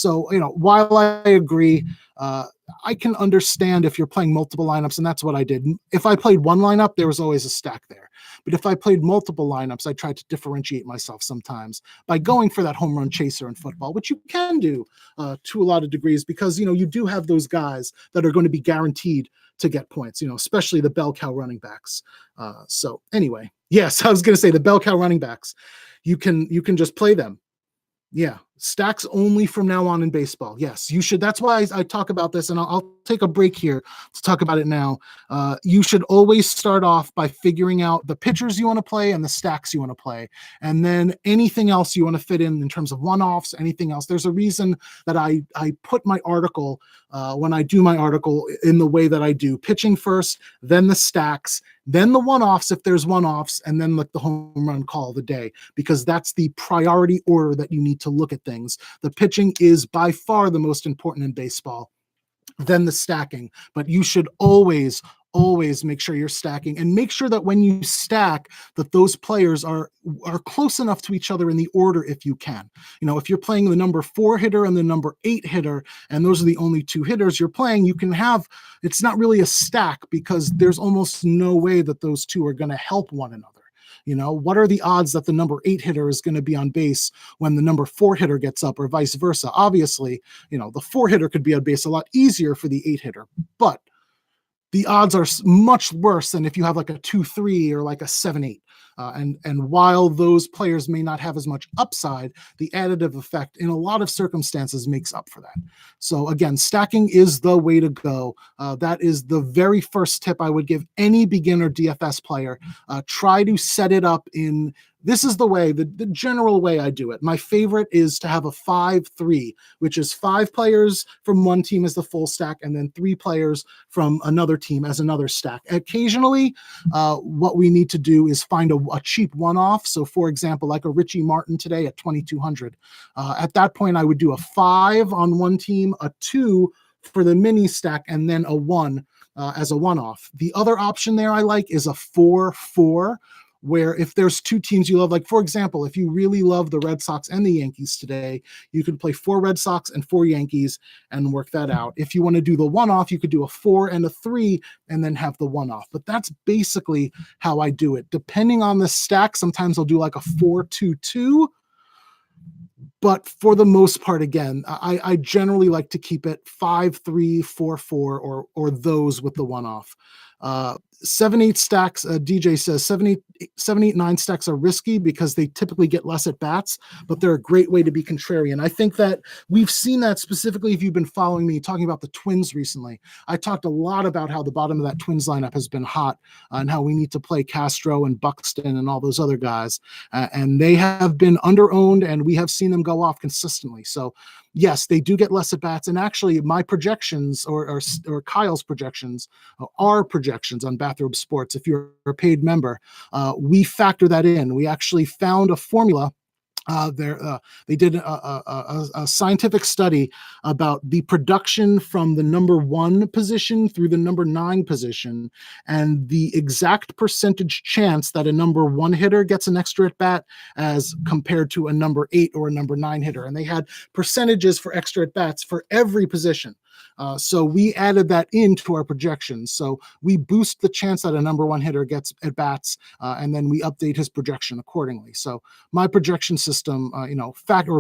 While I agree, I can understand if you're playing multiple lineups, and that's what I did. If I played one lineup, there was always a stack there. But if I played multiple lineups, I tried to differentiate myself sometimes by going for that home run chaser in football, which you can do to a lot of degrees because, you do have those guys that are going to be guaranteed to get points, especially the bell cow running backs. Anyway, yes, I was going to say the bell cow running backs, you can just play them. Yeah, stacks only from now on in baseball. Yes, you should. That's why I talk about this, and I'll take a break here to talk about it now. You should always start off by figuring out the pitchers you want to play and the stacks you want to play, and then anything else you want to fit in terms of one-offs, anything else. There's a reason that I put my article, when I do my article, in the way that I do. Pitching first, then the stacks, then the one-offs if there's one-offs, and then like the home run call of the day, because that's the priority order that you need to look at things. The pitching is by far the most important in baseball, then the stacking. But you should always make sure you're stacking, and make sure that when you stack that those players are close enough to each other in the order if you can. If you're playing the number 4 hitter and the number 8 hitter, and those are the only 2 hitters you're playing, you can have, it's not really a stack because there's almost no way that those 2 are going to help one another. What are the odds that the number 8 hitter is going to be on base when the number 4 hitter gets up, or vice versa? Obviously, the 4 hitter could be on base a lot easier for the 8 hitter, but the odds are much worse than if you have like a 2-3 or like a 7-8. And while those players may not have as much upside, the additive effect in a lot of circumstances makes up for that. So again, stacking is the way to go. That is the very first tip I would give any beginner DFS player. Try to set it up in, this is the way, the general way I do it. My favorite is to have a 5-3, which is 5 players from one team as the full stack, and then 3 players from another team as another stack. Occasionally, what we need to do is find a cheap one-off. So for example, like a Richie Martin today at 2,200. At that point, I would do a 5 on one team, a 2 for the mini stack, and then a 1 as a one-off. The other option there I like is a 4-4, where if there's 2 teams you love, like for example, if you really love the Red Sox and the Yankees today, you could play 4 Red Sox and 4 Yankees and work that out. If you want to do the one-off, you could do a 4 and a 3 and then have the one-off. But that's basically how I do it. Depending on the stack, sometimes I'll do like a 4-2-2. But for the most part, again, I generally like to keep it 5-3, 4-4, or those with the one-off. 7-8 stacks, DJ says 7-8-9 stacks are risky because they typically get less at bats, but they're a great way to be contrarian. I think that we've seen that specifically if you've been following me talking about the Twins recently. I talked a lot about how the bottom of that Twins lineup has been hot and how we need to play Castro and Buxton and all those other guys. And they have been under-owned, and we have seen them go off consistently. So yes, they do get less at bats. And actually, my projections or Kyle's projections, our projections on Bathrobe Sports, if you're a paid member, we factor that in. We actually found a formula. They did a scientific study about the production from the number 1 position through the number 9 position, and the exact percentage chance that a number 1 hitter gets an extra at bat as compared to a number 8 or a number 9 hitter. And they had percentages for extra at bats for every position. So we added that into our projections. So we boost the chance that a number 1 hitter gets at bats, and then we update his projection accordingly. So my projection system,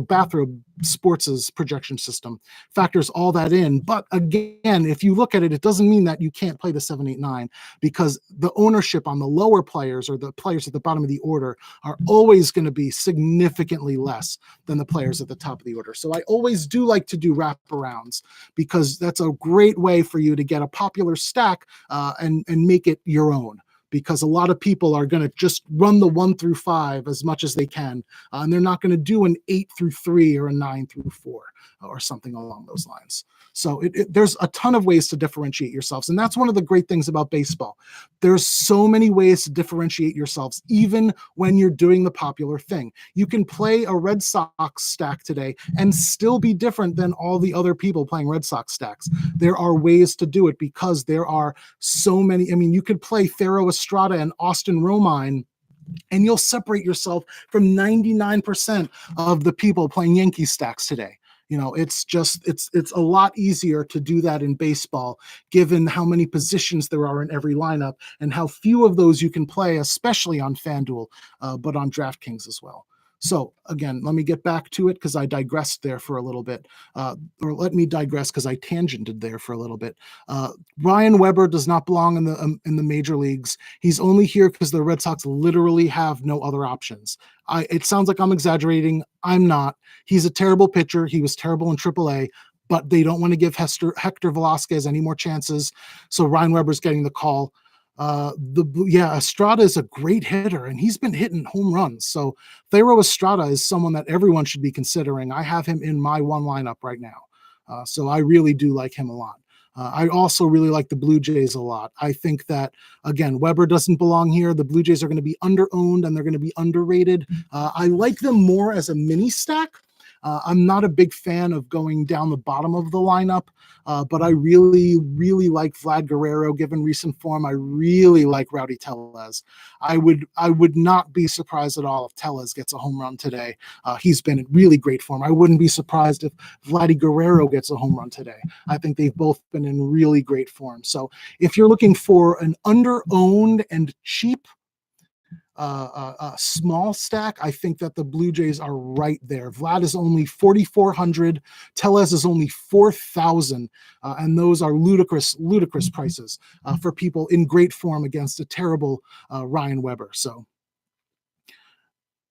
Bathrobe Sports' projection system factors all that in. But again, if you look at it, it doesn't mean that you can't play the 7-8-9, because the ownership on the lower players or the players at the bottom of the order are always going to be significantly less than the players at the top of the order. So I always do like to do wraparounds, because that's a great way for you to get a popular stack and make it your own. Because a lot of people are going to just run the 1 through 5 as much as they can, and they're not going to do an 8 through 3 or a 9 through 4 or something along those lines. So there's a ton of ways to differentiate yourselves, and that's one of the great things about baseball. There's so many ways to differentiate yourselves, even when you're doing the popular thing. You can play a Red Sox stack today and still be different than all the other people playing Red Sox stacks. There are ways to do it because there are so many. I mean, you could play Thero Estrada and Austin Romine, and you'll separate yourself from 99% of the people playing Yankee stacks today. It's a lot easier to do that in baseball, given how many positions there are in every lineup and how few of those you can play, especially on FanDuel, but on DraftKings as well. So again, let me get back to it because I digressed there for a little bit, or let me digress because I tangented there for a little bit. Ryan Weber does not belong in the major leagues. He's only here because the Red Sox literally have no other options. It sounds like I'm exaggerating. I'm not. He's a terrible pitcher. He was terrible in AAA, but they don't want to give Hector Velasquez any more chances. So Ryan Weber's getting the call. Estrada is a great hitter, and he's been hitting home runs. So Thero Estrada is someone that everyone should be considering. I have him in my 1 lineup right now. So I really do like him a lot. I also really like the Blue Jays a lot. I think that, again, Weber doesn't belong here. The Blue Jays are going to be under-owned, and they're going to be underrated. I like them more as a mini stack. I'm not a big fan of going down the bottom of the lineup, but I really, really like Vlad Guerrero given recent form. I really like Rowdy Tellez. I would not be surprised at all if Tellez gets a home run today. He's been in really great form. I wouldn't be surprised if Vladdy Guerrero gets a home run today. I think they've both been in really great form. So if you're looking for an under-owned and cheap small stack, I think that the Blue Jays are right there. Vlad is only 4,400. Tellez is only 4,000. And those are ludicrous prices for people in great form against a terrible Ryan Weber. So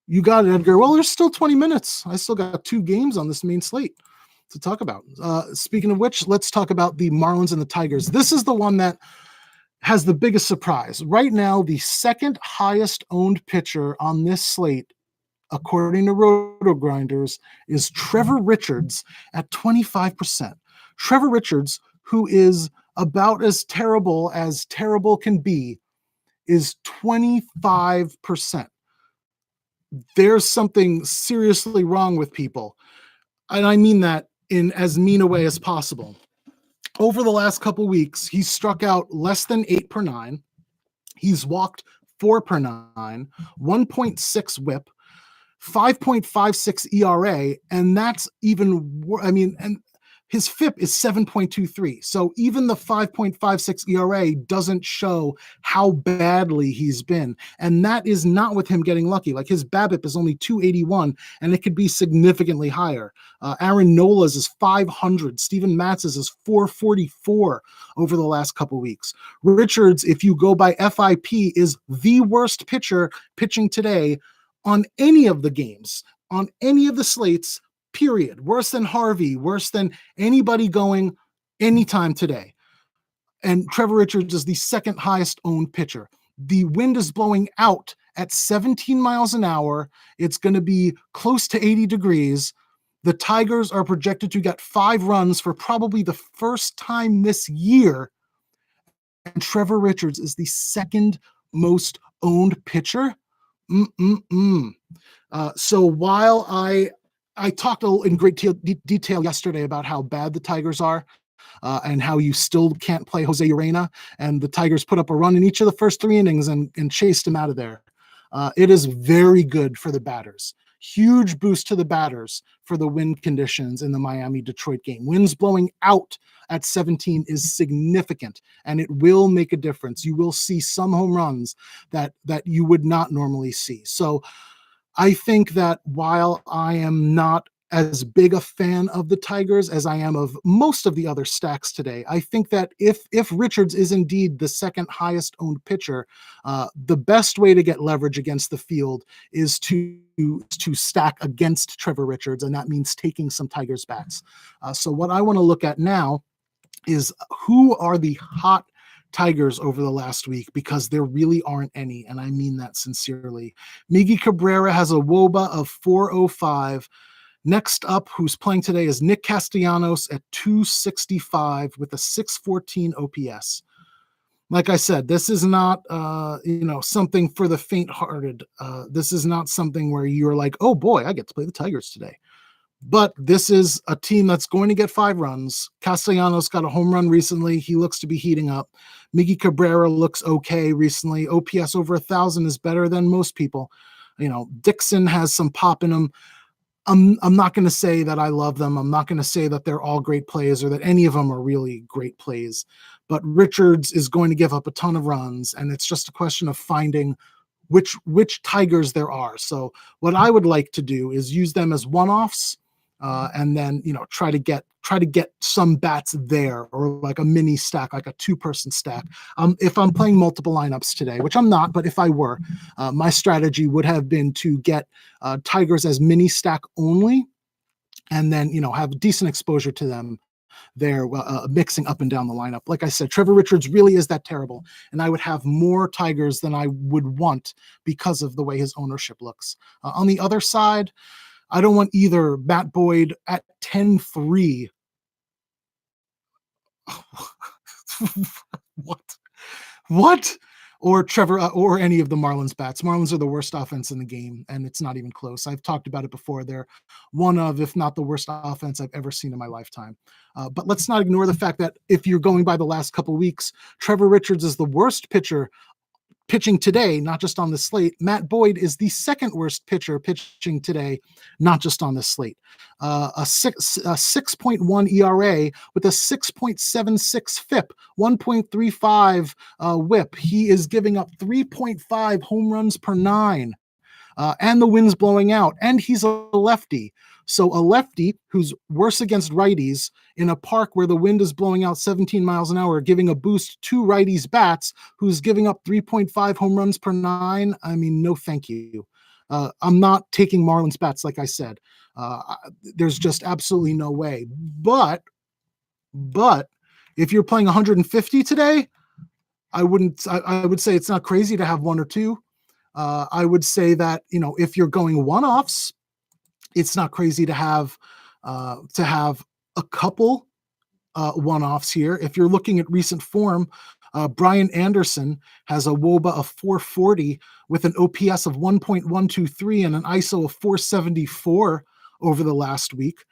you got it, Edgar. Well, there's still 20 minutes. I still got 2 games on this main slate to talk about. Speaking of which, let's talk about the Marlins and the Tigers. This is the one that has the biggest surprise. Right now, the second highest owned pitcher on this slate, according to Roto Grinders, is Trevor Richards at 25%. Trevor Richards, who is about as terrible can be, is 25%. There's something seriously wrong with people. And I mean that in as mean a way as possible. Over the last couple weeks, he's struck out less than 8 per 9. He's walked 4 per 9, 1.6 whip, 5.56 ERA, and that's even, and his FIP is 7.23. So even the 5.56 ERA doesn't show how badly he's been. And that is not with him getting lucky. Like, his BABIP is only 281, and it could be significantly higher. Aaron Nola's is 500. Steven Matz's is 444 over the last couple weeks. Richards, if you go by FIP, is the worst pitcher pitching today on any of the games, on any of the slates, period. Worse than Harvey, worse than anybody going anytime today. And Trevor Richards is the second highest owned pitcher. The wind is blowing out at 17 miles an hour. It's going to be close to 80 degrees. The Tigers are projected to get 5 runs for probably the first time this year. And Trevor Richards is the second most owned pitcher. So while I talked in great detail yesterday about how bad the Tigers are, and how you still can't play Jose Urena, and the Tigers put up a run in each of the first 3 innings and chased him out of there. It is very good for the batters. Huge boost to the batters for the wind conditions in the Miami-Detroit game. Winds blowing out at 17 is significant, and it will make a difference. You will see some home runs that you would not normally see. So I think that while I am not as big a fan of the Tigers as I am of most of the other stacks today, I think that if Richards is indeed the second highest owned pitcher, the best way to get leverage against the field is to stack against Trevor Richards, and that means taking some Tigers bats. So what I want to look at now is who are the hot Tigers over the last week, because there really aren't any, and I mean that sincerely. Miggy Cabrera has a WOBA of 405. Next up, who's playing today, is Nick Castellanos at 265 with a 614 OPS. Like I said, this is not something for the faint-hearted. This is not something where you're like, oh boy, I get to play the Tigers today. But this is a team that's going to get 5 runs. Castellanos got a home run recently. He looks to be heating up. Miggy Cabrera looks okay recently. OPS over 1,000 is better than most people. Dixon has some pop in him. I'm not going to say that I love them. I'm not going to say that they're all great plays or that any of them are really great plays. But Richards is going to give up a ton of runs, and it's just a question of finding which Tigers there are. So what I would like to do is use them as one-offs, and then try to get some bats there, or like a mini stack, like a 2-person stack. If I'm playing multiple lineups today, which I'm not, but if I were, my strategy would have been to get Tigers as mini stack only, and then have decent exposure to them there, mixing up and down the lineup. Like I said, Trevor Richards really is that terrible, and I would have more Tigers than I would want because of the way his ownership looks. On the other side, I don't want either Matt Boyd at 10-3. What? Or Trevor, or any of the Marlins bats. Marlins are the worst offense in the game, and it's not even close. I've talked about it before. They're one of, if not the worst offense I've ever seen in my lifetime. But let's not ignore the fact that if you're going by the last couple weeks, Trevor Richards is the worst pitcher pitching today, not just on the slate. Matt Boyd is the second worst pitcher pitching today, not just on the slate. A 6.1 ERA with a 6.76 FIP, 1.35 WHIP. He is giving up 3.5 home runs per nine. And the wind's blowing out, and he's a lefty. So a lefty who's worse against righties in a park where the wind is blowing out 17 miles an hour, giving a boost to righties bats, who's giving up 3.5 home runs per nine. I mean, no thank you. I'm not taking Marlins bats, like I said. There's just absolutely no way. But if you're playing 150 today, I would say it's not crazy to have one or two. I would say that, if you're going one-offs, it's not crazy to have a couple one-offs here. If you're looking at recent form, Brian Anderson has a WOBA of 440 with an OPS of 1.123 and an ISO of 474 over the last week.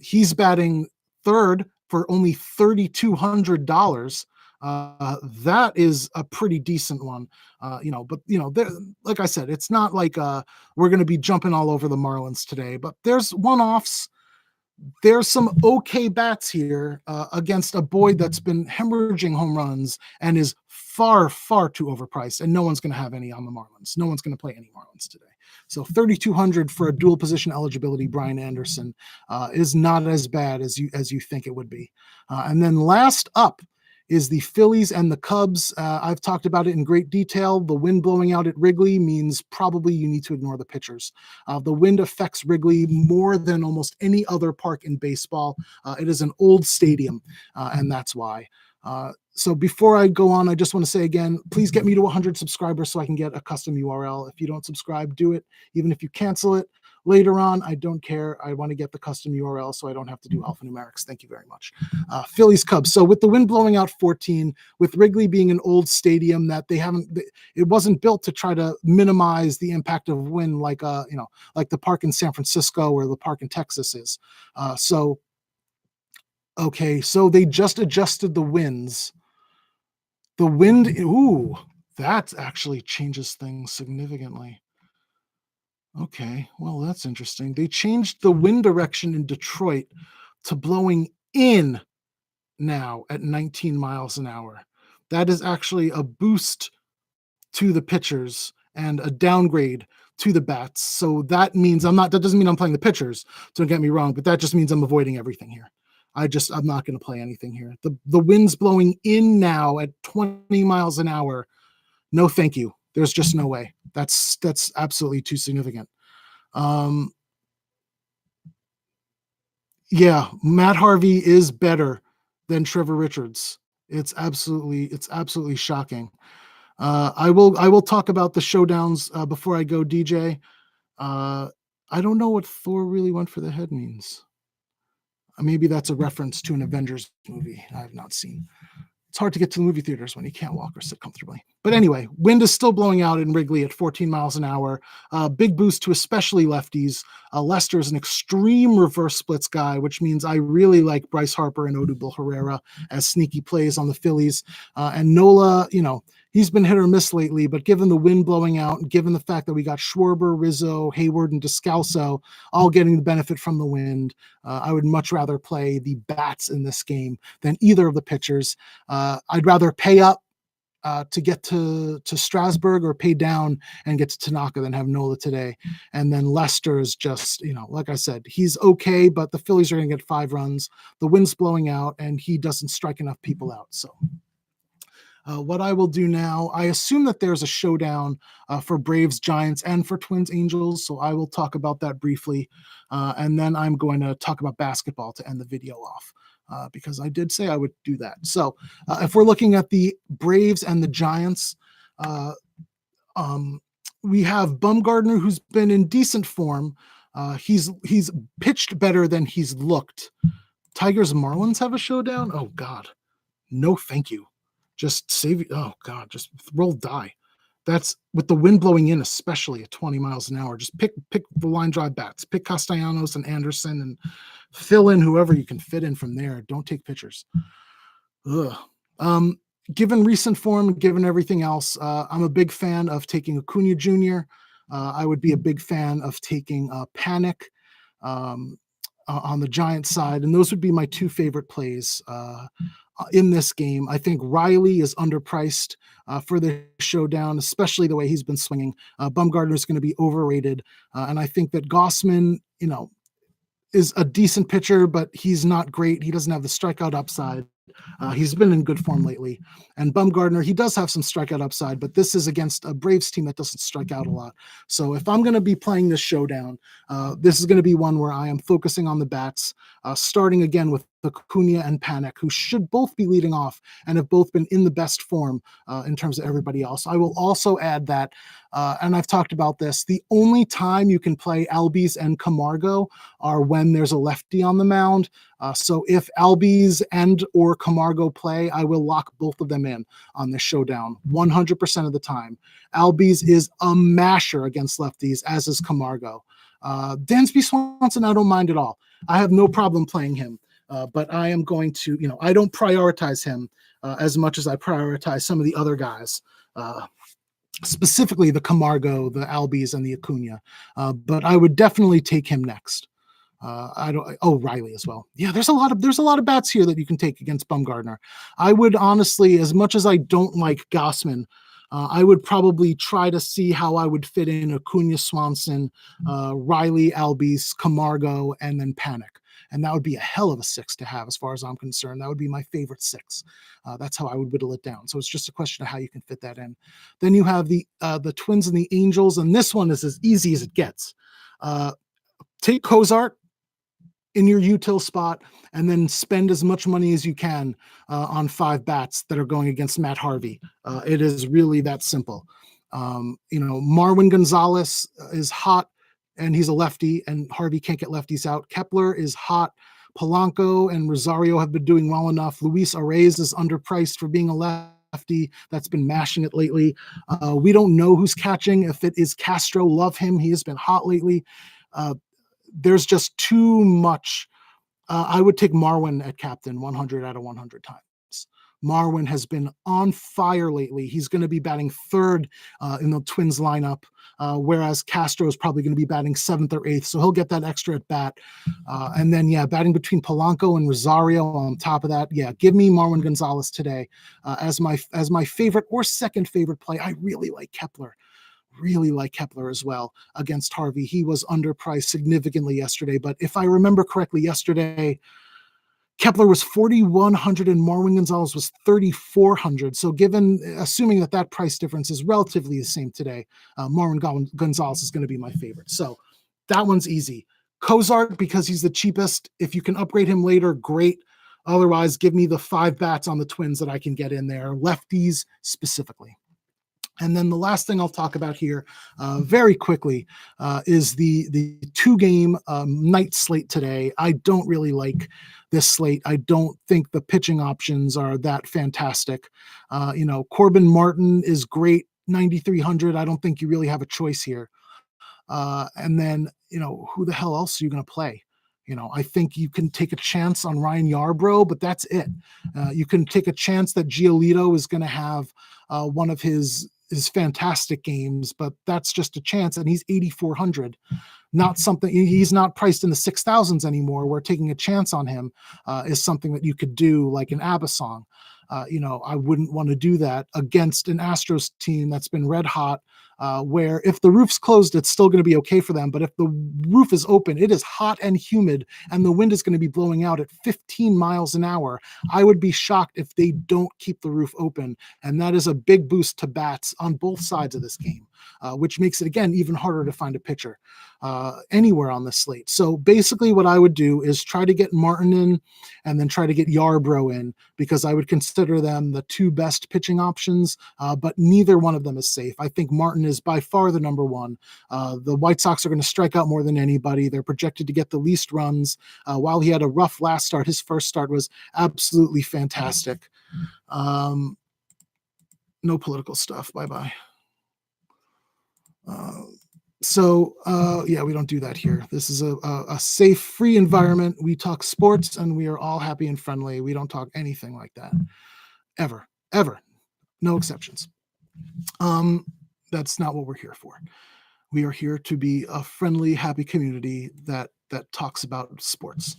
He's batting third for only $3,200. That is a pretty decent one, like I said, it's not like we're going to be jumping all over the Marlins today, but there's one-offs. There's some okay bats here against a Boyd that's been hemorrhaging home runs and is far, far too overpriced, and no one's going to have any on the Marlins. No one's going to play any Marlins today. So 3,200 for a dual position eligibility, Brian Anderson, is not as bad as you think it would be. And then last up is the Phillies and the Cubs. I've talked about it in great detail. The wind blowing out at Wrigley means probably you need to ignore the pitchers. The wind affects Wrigley more than almost any other park in baseball. It is an old stadium, and that's why. So before I go on, I just want to say again, please get me to 100 subscribers so I can get a custom URL. If you don't subscribe, do it. Even if you cancel it later on, I don't care. I want to get the custom URL so I don't have to do alphanumerics. Thank you very much. Phillies Cubs. So with the wind blowing out 14, with Wrigley being an old stadium that it wasn't built to try to minimize the impact of wind like the park in San Francisco or the park in Texas is. Okay, so they just adjusted the winds. The wind, that actually changes things significantly. Okay, well, that's interesting. They changed the wind direction in Detroit to blowing in now at 19 miles an hour. That is actually a boost to the pitchers and a downgrade to the bats. So that means that doesn't mean I'm playing the pitchers. Don't get me wrong, but that just means I'm avoiding everything here. I'm not going to play anything here. The wind's blowing in now at 20 miles an hour. No, thank you. There's just no way. That's absolutely too significant. Yeah, Matt Harvey is better than Trevor Richards. It's absolutely shocking. I will talk about the showdowns before I go, DJ. I don't know what Thor really went for the head means. Maybe that's a reference to an Avengers movie I have not seen. It's hard to get to the movie theaters when you can't walk or sit comfortably. But anyway, wind is still blowing out in Wrigley at 14 miles an hour. Big boost to especially lefties. Lester is an extreme reverse splits guy, which means I really like Bryce Harper and Odubel Herrera as sneaky plays on the Phillies. And Nola, he's been hit or miss lately, but given the wind blowing out and given the fact that we got Schwarber, Rizzo, Hayward, and Descalso all getting the benefit from the wind, I would much rather play the bats in this game than either of the pitchers. I'd rather pay up to get to Strasburg or pay down and get to Tanaka than have Nola today. And then Lester is just, like I said, he's okay, but the Phillies are going to get 5 runs. The wind's blowing out and he doesn't strike enough people out. So what I will do now, I assume that there's a showdown for Braves Giants and for Twins Angels. So I will talk about that briefly. And then I'm going to talk about basketball to end the video off. Because I did say I would do that. So if we're looking at the Braves and the Giants, we have Bumgarner, who's been in decent form. He's pitched better than he's looked. Tigers Marlins have a showdown? Oh, God. No, thank you. Just save. Oh, God. Just roll die. That's with the wind blowing in, especially at 20 miles an hour. Just pick the line drive bats. Pick Castellanos and Anderson and fill in whoever you can fit in from there. Don't take pitchers. Ugh. Given recent form, given everything else, I'm a big fan of taking Acuna Jr. I would be a big fan of taking Panic um, on the Giants side, and those would be my two favorite plays in this game. I think Riley is underpriced for the showdown, especially the way he's been swinging. Bumgarner is going to be overrated, and I think that Gossman, is a decent pitcher, but he's not great. He doesn't have the strikeout upside. He's been in good form lately. And Bumgarner, he does have some strikeout upside, but this is against a Braves team that doesn't strike out a lot. So if I'm going to be playing this showdown, this is going to be one where I am focusing on the bats, starting again with Acuna and Panic, who should both be leading off and have both been in the best form in terms of everybody else. I will also add that, and I've talked about this, the only time you can play Albies and Camargo are when there's a lefty on the mound. So if Albies and or Camargo play, I will lock both of them in on this showdown 100% of the time. Albies is a masher against lefties, as is Camargo. Dansby Swanson, I don't mind at all. I have no problem playing him. But I am going to, I don't prioritize him as much as I prioritize some of the other guys, specifically the Camargo, the Albies, and the Acuna. But I would definitely take him next. Riley as well. Yeah, there's a lot of bats here that you can take against Bumgarner. I would honestly, as much as I don't like Gossman, I would probably try to see how I would fit in Acuna, Swanson, Riley, Albies, Camargo, and then Panic. And that would be a hell of a six to have as far as I'm concerned. That would be my favorite six. That's how I would whittle it down. So it's just a question of how you can fit that in. Then you have the Twins and the Angels, and this one is as easy as it gets. Take Cozart in your util spot and then spend as much money as you can on 5 bats that are going against Matt Harvey. It is really that simple. Marwin Gonzalez is hot and he's a lefty and Harvey can't get lefties out. Kepler is hot. Polanco and Rosario have been doing well enough. Luis Arraez is underpriced for being a lefty that's been mashing it lately. We don't know who's catching. If it is Castro, love him. He has been hot lately. There's just too much. I would take Marwin at captain 100 out of 100 times. Marwin has been on fire lately. He's going to be batting third in the Twins lineup, whereas Castro is probably going to be batting 7th or 8th, so he'll get that extra at bat. And then, batting between Polanco and Rosario on top of that, give me Marwin Gonzalez today as my favorite or second favorite play. I really like Kepler. Really like Kepler as well against Harvey. He was underpriced significantly yesterday, but if I remember correctly, yesterday Kepler was 4,100 and Marwin Gonzalez was 3,400. So assuming that price difference is relatively the same today, Marwin Gonzalez is going to be my favorite. So that one's easy. Cozart, because he's the cheapest. If you can upgrade him later, great. Otherwise, give me the 5 bats on the Twins that I can get in there, lefties specifically. And then the last thing I'll talk about here very quickly is the 2-game night slate today. I don't really like this slate. I don't think the pitching options are that fantastic. Corbin Martin is great, 9,300. I don't think you really have a choice here. And then, who the hell else are you going to play? I think you can take a chance on Ryan Yarbrough, but that's it. You can take a chance that Giolito is going to have one of his fantastic games, but that's just a chance, and he's 8,400. Not something, he's not priced in the 6,000s anymore, where taking a chance on him is something that you could do like an Abasong. I wouldn't want to do that against an Astros team that's been red hot, where if the roof's closed, it's still going to be okay for them. But if the roof is open, it is hot and humid, and the wind is going to be blowing out at 15 miles an hour. I would be shocked if they don't keep the roof open. And that is a big boost to bats on both sides of this game, which makes it, again, even harder to find a pitcher anywhere on the slate. So basically what I would do is try to get Martin in and then try to get Yarbrough in, because I would consider them the 2 best pitching options, but neither one of them is safe. I think Martin is by far the number one. The White Sox are going to strike out more than anybody. They're projected to get the least runs. While he had a rough last start, his first start was absolutely fantastic. No political stuff. Bye-bye. We don't do that here. This is a safe, free environment. We talk sports and we are all happy and friendly. We don't talk anything like that ever. ever. No exceptions. That's not what we're here for. We are here to be a friendly, happy community that talks about sports.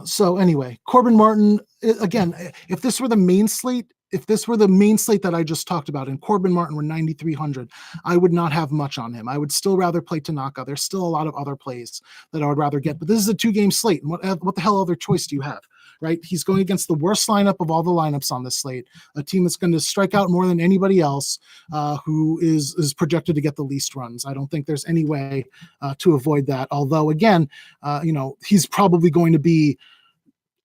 So anyway, Corbin Martin, again, if this were the main slate, that I just talked about and Corbin Martin were 9,300, I would not have much on him. I would still rather play Tanaka. There's still a lot of other plays that I would rather get, but this is a 2-game slate. And what the hell other choice do you have, right? He's going against the worst lineup of all the lineups on this slate, a team that's going to strike out more than anybody else, who is projected to get the least runs. I don't think there's any way to avoid that. Although, again, he's probably going to be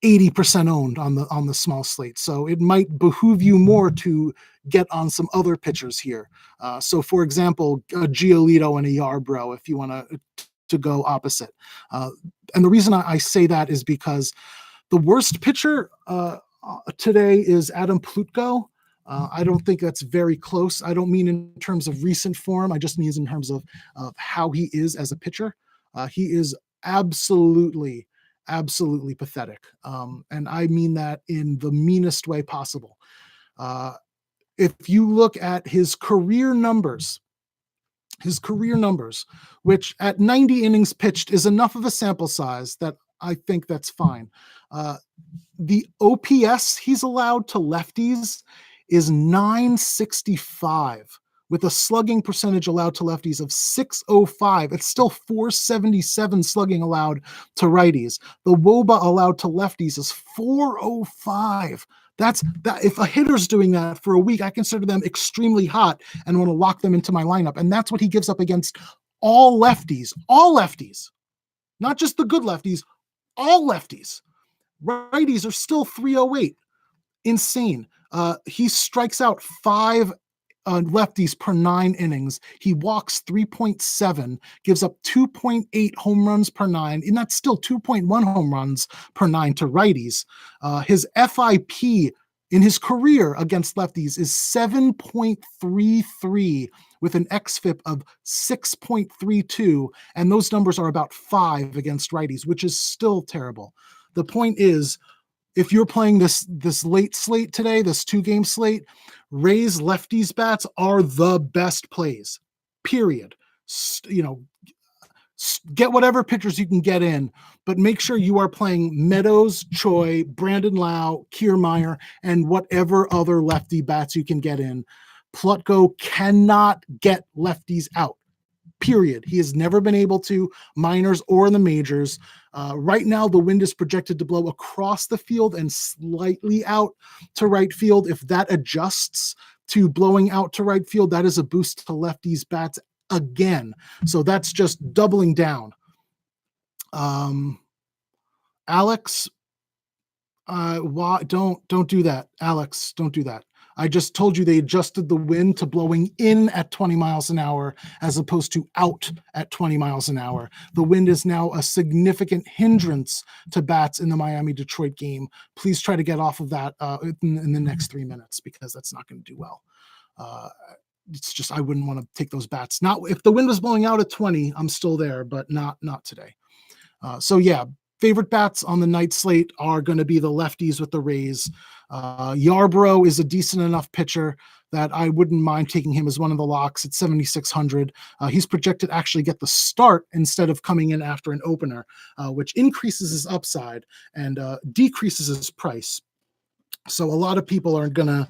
80% owned on the small slate. So it might behoove you more to get on some other pitchers here. So for example, a Giolito and a Yarbrough, if you want to go opposite. And the reason I say that is because the worst pitcher today is Adam Plutko. I don't think that's very close. I don't mean in terms of recent form. I just mean in terms of how he is as a pitcher. He is absolutely pathetic. And I mean that in the meanest way possible. If you look at his career numbers, which at 90 innings pitched is enough of a sample size that I think that's fine. The OPS he's allowed to lefties is 965. With a slugging percentage allowed to lefties of 605. It's still 477 slugging allowed to righties. The WOBA allowed to lefties is 405. That's that. If a hitter's doing that for a week, I consider them extremely hot and want to lock them into my lineup. And that's what he gives up against all lefties, not just the good lefties, all lefties. Righties are still 308. Insane. He strikes out 5 lefties per 9 innings. He walks 3.7, gives up 2.8 home runs per 9, and that's still 2.1 home runs per 9 to righties. His FIP in his career against lefties is 7.33 with an XFIP of 6.32, and those numbers are about 5 against righties, which is still terrible. The point is, if you're playing this late slate today, this 2-game slate, Rays lefties bats are the best plays, period. Get whatever pitchers you can get in, but make sure you are playing Meadows, Choi, Brandon Lau, Kiermaier, and whatever other lefty bats you can get in. Plutko cannot get lefties out. Period. He has never been able to, minors or in the majors. Right now, the wind is projected to blow across the field and slightly out to right field. If that adjusts to blowing out to right field, that is a boost to lefties bats again. So that's just doubling down. Alex, why don't do that, Alex? Don't do that. I just told you they adjusted the wind to blowing in at 20 miles an hour as opposed to out at 20 miles an hour. The wind is now a significant hindrance to bats in the Miami-Detroit game. Please try to get off of that in the next 3 minutes, because that's not going to do well. It's just, I wouldn't want to take those bats. Not if the wind was blowing out at 20, I'm still there, but not today. So yeah, favorite bats on the night slate are going to be the lefties with the Rays. Yarbrough is a decent enough pitcher that I wouldn't mind taking him as one of the locks at 7,600. He's projected to actually get the start instead of coming in after an opener, which increases his upside and decreases his price. So a lot of people are going to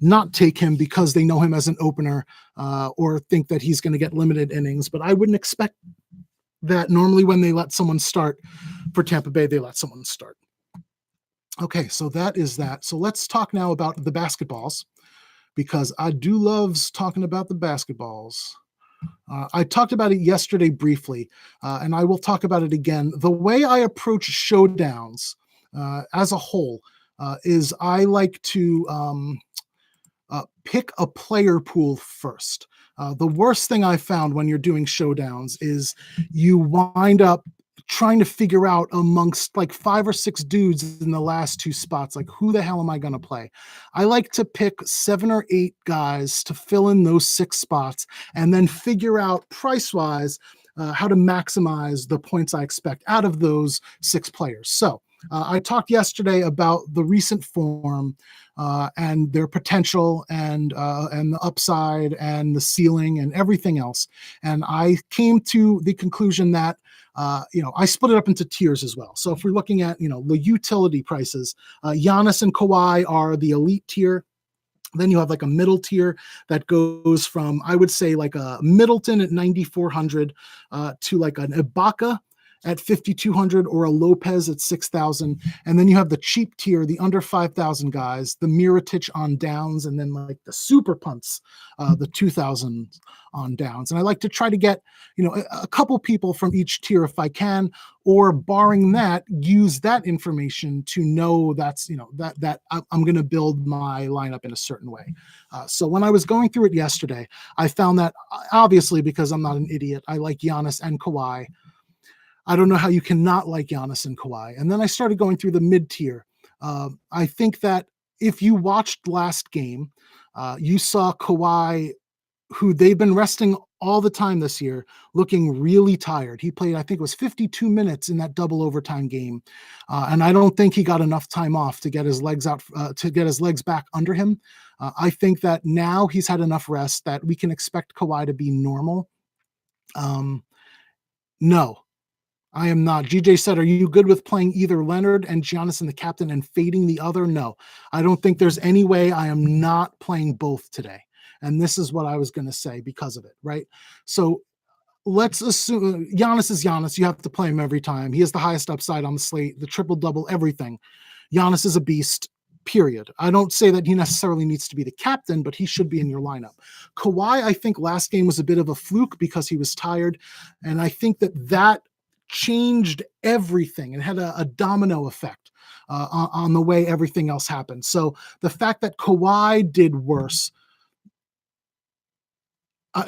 not take him because they know him as an opener or think that he's going to get limited innings. But I wouldn't expect that. Normally when they let someone start for Tampa Bay, they let someone start. Okay, so that is that. So let's talk now about the basketballs, because I do love talking about the basketballs. I talked about it yesterday briefly, and I will talk about it again. The way I approach showdowns as a whole is I like to pick a player pool first. The worst thing I found when you're doing showdowns is you wind up trying to figure out amongst like 5 or 6 dudes in the last 2 spots, like, who the hell am I going to play? I like to pick 7 or 8 guys to fill in those 6 spots and then figure out price-wise how to maximize the points I expect out of those 6 players. So I talked yesterday about the recent form and their potential and the upside and the ceiling and everything else. And I came to the conclusion that I split it up into tiers as well. So if we're looking at the utility prices, Giannis and Kawhi are the elite tier. Then you have like a middle tier that goes from, I would say, like a Middleton at 9,400 to like an Ibaka at 5,200 or a Lopez at 6,000. And then you have the cheap tier, the under 5,000 guys, the Mirotic on downs, and then like the super punts, the 2,000 on downs. And I like to try to get, a couple people from each tier if I can, or barring that, use that information to know that I'm going to build my lineup in a certain way. So when I was going through it yesterday, I found that obviously, because I'm not an idiot, I like Giannis and Kawhi. I don't know how you cannot like Giannis and Kawhi. And then I started going through the mid tier. I think that if you watched last game, you saw Kawhi, who they've been resting all the time this year, looking really tired. He played, I think it was 52 minutes in that double overtime game. And I don't think he got enough time off to get his legs out, to get his legs back under him. I think that now he's had enough rest that we can expect Kawhi to be normal. No, I am not. GJ said, are you good with playing either Leonard and Giannis and the captain and fading the other? No, I don't think there's any way I am not playing both today. And this is what I was going to say because of it, right? So let's assume Giannis is Giannis. You have to play him every time. He has the highest upside on the slate, the triple-double, everything. Giannis is a beast, period. I don't say that he necessarily needs to be the captain, but he should be in your lineup. Kawhi, I think last game was a bit of a fluke because he was tired. And I think that changed everything and had a domino effect on the way everything else happened. So the fact that Kawhi did worse,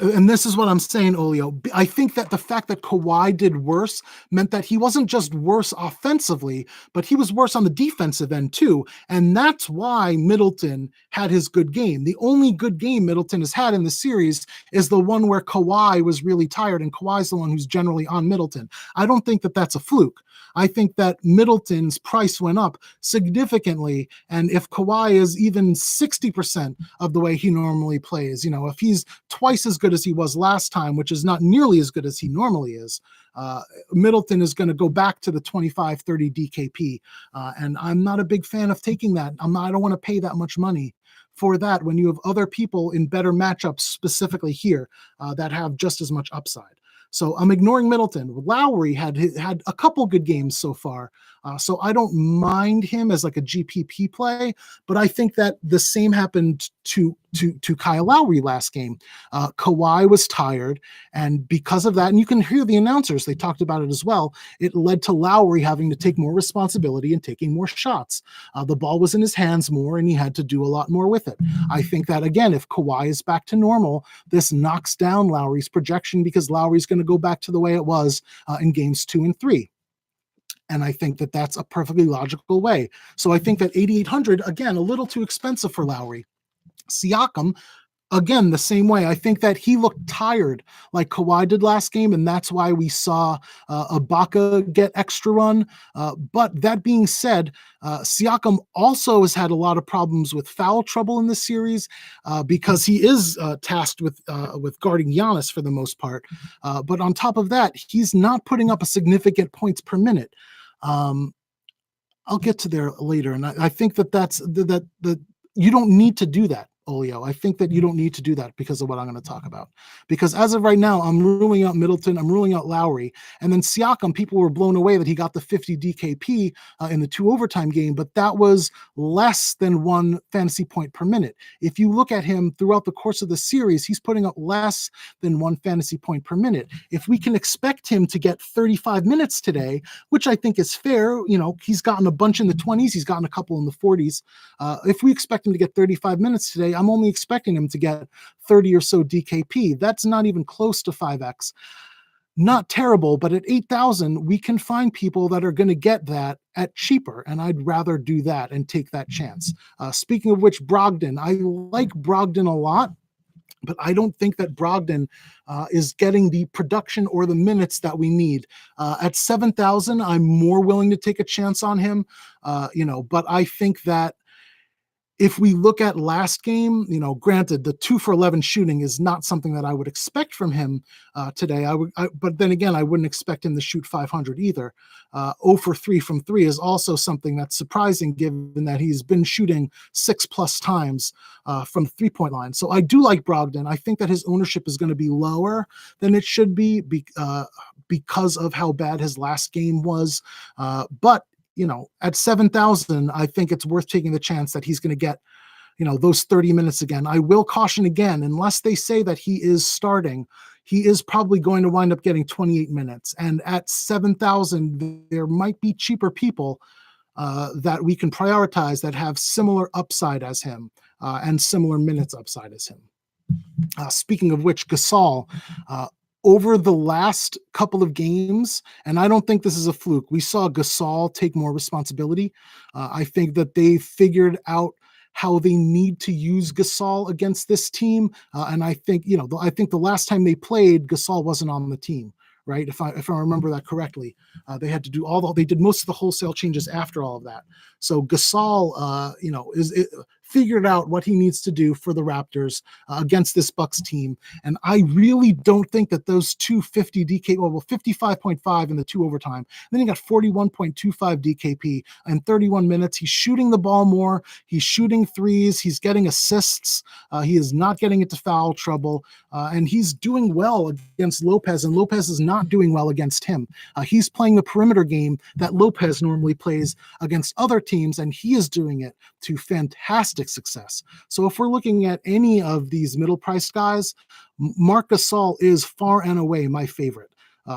and this is what I'm saying, Olio. I think that the fact that Kawhi did worse meant that he wasn't just worse offensively, but he was worse on the defensive end too. And that's why Middleton had his good game. The only good game Middleton has had in the series is the one where Kawhi was really tired, and Kawhi's the one who's generally on Middleton. I don't think that that's a fluke. I think that Middleton's price went up significantly. And if Kawhi is even 60% of the way he normally plays, if he's twice as good as he was last time, which is not nearly as good as he normally is, Middleton is going to go back to the 25, 30 DKP. And I'm not a big fan of taking that. I don't want to pay that much money for that when you have other people in better matchups, specifically here, that have just as much upside. So I'm ignoring Middleton. Lowry had a couple good games so far. So I don't mind him as like a GPP play, but I think that the same happened to Kyle Lowry last game. Kawhi was tired, and because of that, and you can hear the announcers, they talked about it as well, it led to Lowry having to take more responsibility and taking more shots. The ball was in his hands more, and he had to do a lot more with it. I think that, again, if Kawhi is back to normal, this knocks down Lowry's projection because Lowry's going to go back to the way it was in games 2 and 3. And I think that that's a perfectly logical way. So I think that 8,800, again, a little too expensive for Lowry. Siakam, again, the same way. I think that he looked tired like Kawhi did last game, and that's why we saw Ibaka get extra run. But that being said, Siakam also has had a lot of problems with foul trouble in this series because he is tasked with guarding Giannis for the most part. But on top of that, he's not putting up a significant points per minute. I'll get to there later, and I think that's you don't need to do that, Olio. I think that you don't need to do that because of what I'm going to talk about. Because as of right now, I'm ruling out Middleton, I'm ruling out Lowry, and then Siakam, people were blown away that he got the 50 DKP in the 2 overtime game, but that was less than 1 fantasy point per minute. If you look at him throughout the course of the series, he's putting up less than 1 fantasy point per minute. If we can expect him to get 35 minutes today, which I think is fair, he's gotten a bunch in the 20s, he's gotten a couple in the 40s. If we expect him to get 35 minutes today, I'm only expecting him to get 30 or so DKP. That's not even close to 5x. Not terrible, but at 8,000, we can find people that are going to get that at cheaper, and I'd rather do that and take that chance. Speaking of which, Brogdon, I like Brogdon a lot. but I don't think that Brogdon is getting the production or the minutes that we need. At 7,000, I'm more willing to take a chance on him, but I think that if we look at last game, granted, the 2 for 11 shooting is not something that I would expect from him today. But then again, I wouldn't expect him to shoot 500 either. 0 for 3 from 3 is also something that's surprising, given that he's been shooting 6+ times from the 3-point line. So I do like Brogdon. I think that his ownership is going to be lower than it should be because of how bad his last game was. But at 7,000, I think it's worth taking the chance that he's going to get, those 30 minutes again. I will caution again, unless they say that he is starting, he is probably going to wind up getting 28 minutes. And at 7,000, there might be cheaper people that we can prioritize that have similar upside as him and similar minutes upside as him. Speaking of which, Gasol, over the last couple of games, and I don't think this is a fluke, we saw Gasol take more responsibility. I think that they figured out how they need to use Gasol against this team. And I think, I think the last time they played, Gasol wasn't on the team, right? If I remember that correctly, they had to do they did most of the wholesale changes after all of that. So Gasol, figured out what he needs to do for the Raptors against this Bucks team. And I really don't think that those 250 55.5 in the 2 overtime. Then he got 41.25 DKP in 31 minutes. He's shooting the ball more. He's shooting threes. He's getting assists. He is not getting into foul trouble. And he's doing well against Lopez, and Lopez is not doing well against him. He's playing the perimeter game that Lopez normally plays against other teams, and he is doing it to fantastic success. So if we're looking at any of these middle-priced guys, Marc Gasol is far and away my favorite.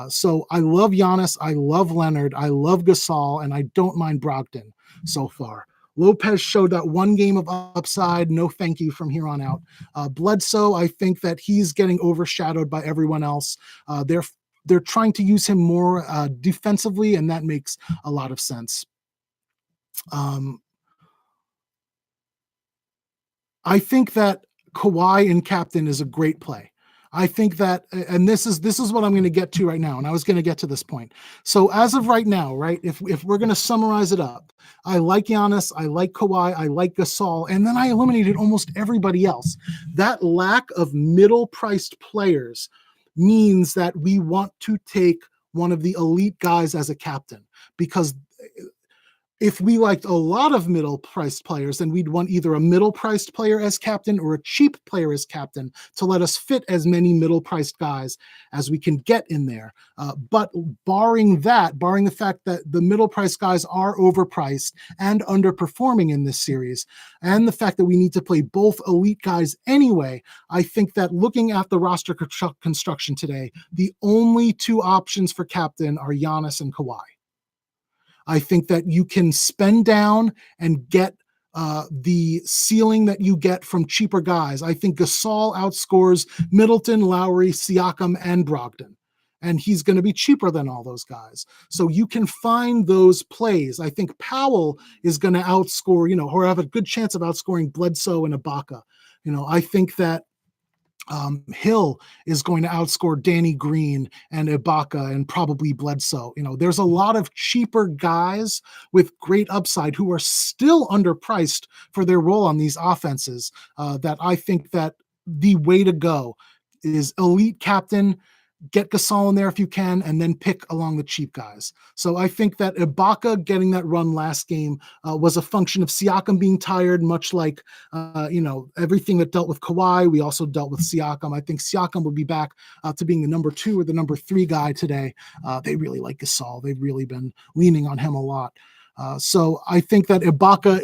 So I love Giannis, I love Leonard, I love Gasol, and I don't mind Brogdon so far. Lopez showed that one game of upside. No thank you from here on out. Bledsoe, I think that he's getting overshadowed by everyone else. They're trying to use him more defensively, and that makes a lot of sense. I think that Kawhi in captain is a great play. I think that, and this is what I'm going to get to right now, and I was going to get to this point. So as of right now, right, if we're going to summarize it up, I like Giannis, I like Kawhi, I like Gasol, and then I eliminated almost everybody else. That lack of middle-priced players means that we want to take one of the elite guys as a captain, because if we liked a lot of middle-priced players, then we'd want either a middle-priced player as captain or a cheap player as captain to let us fit as many middle-priced guys as we can get in there. But barring the fact that the middle-priced guys are overpriced and underperforming in this series, and the fact that we need to play both elite guys anyway, I think that looking at the roster construction today, the only 2 options for captain are Giannis and Kawhi. I think that you can spend down and get the ceiling that you get from cheaper guys. I think Gasol outscores Middleton, Lowry, Siakam, and Brogdon. And he's going to be cheaper than all those guys. So you can find those plays. I think Powell is going to outscore, or have a good chance of outscoring Bledsoe and Ibaka. I think that Hill is going to outscore Danny Green and Ibaka and probably Bledsoe. There's a lot of cheaper guys with great upside who are still underpriced for their role on these offenses that I think that the way to go is elite captain, get Gasol in there if you can, and then pick along the cheap guys. So I think that Ibaka getting that run last game was a function of Siakam being tired, much like, everything that dealt with Kawhi. We also dealt with Siakam. I think Siakam will be back to being the number 2 or the number 3 guy today. They really like Gasol. They've really been leaning on him a lot. So I think that Ibaka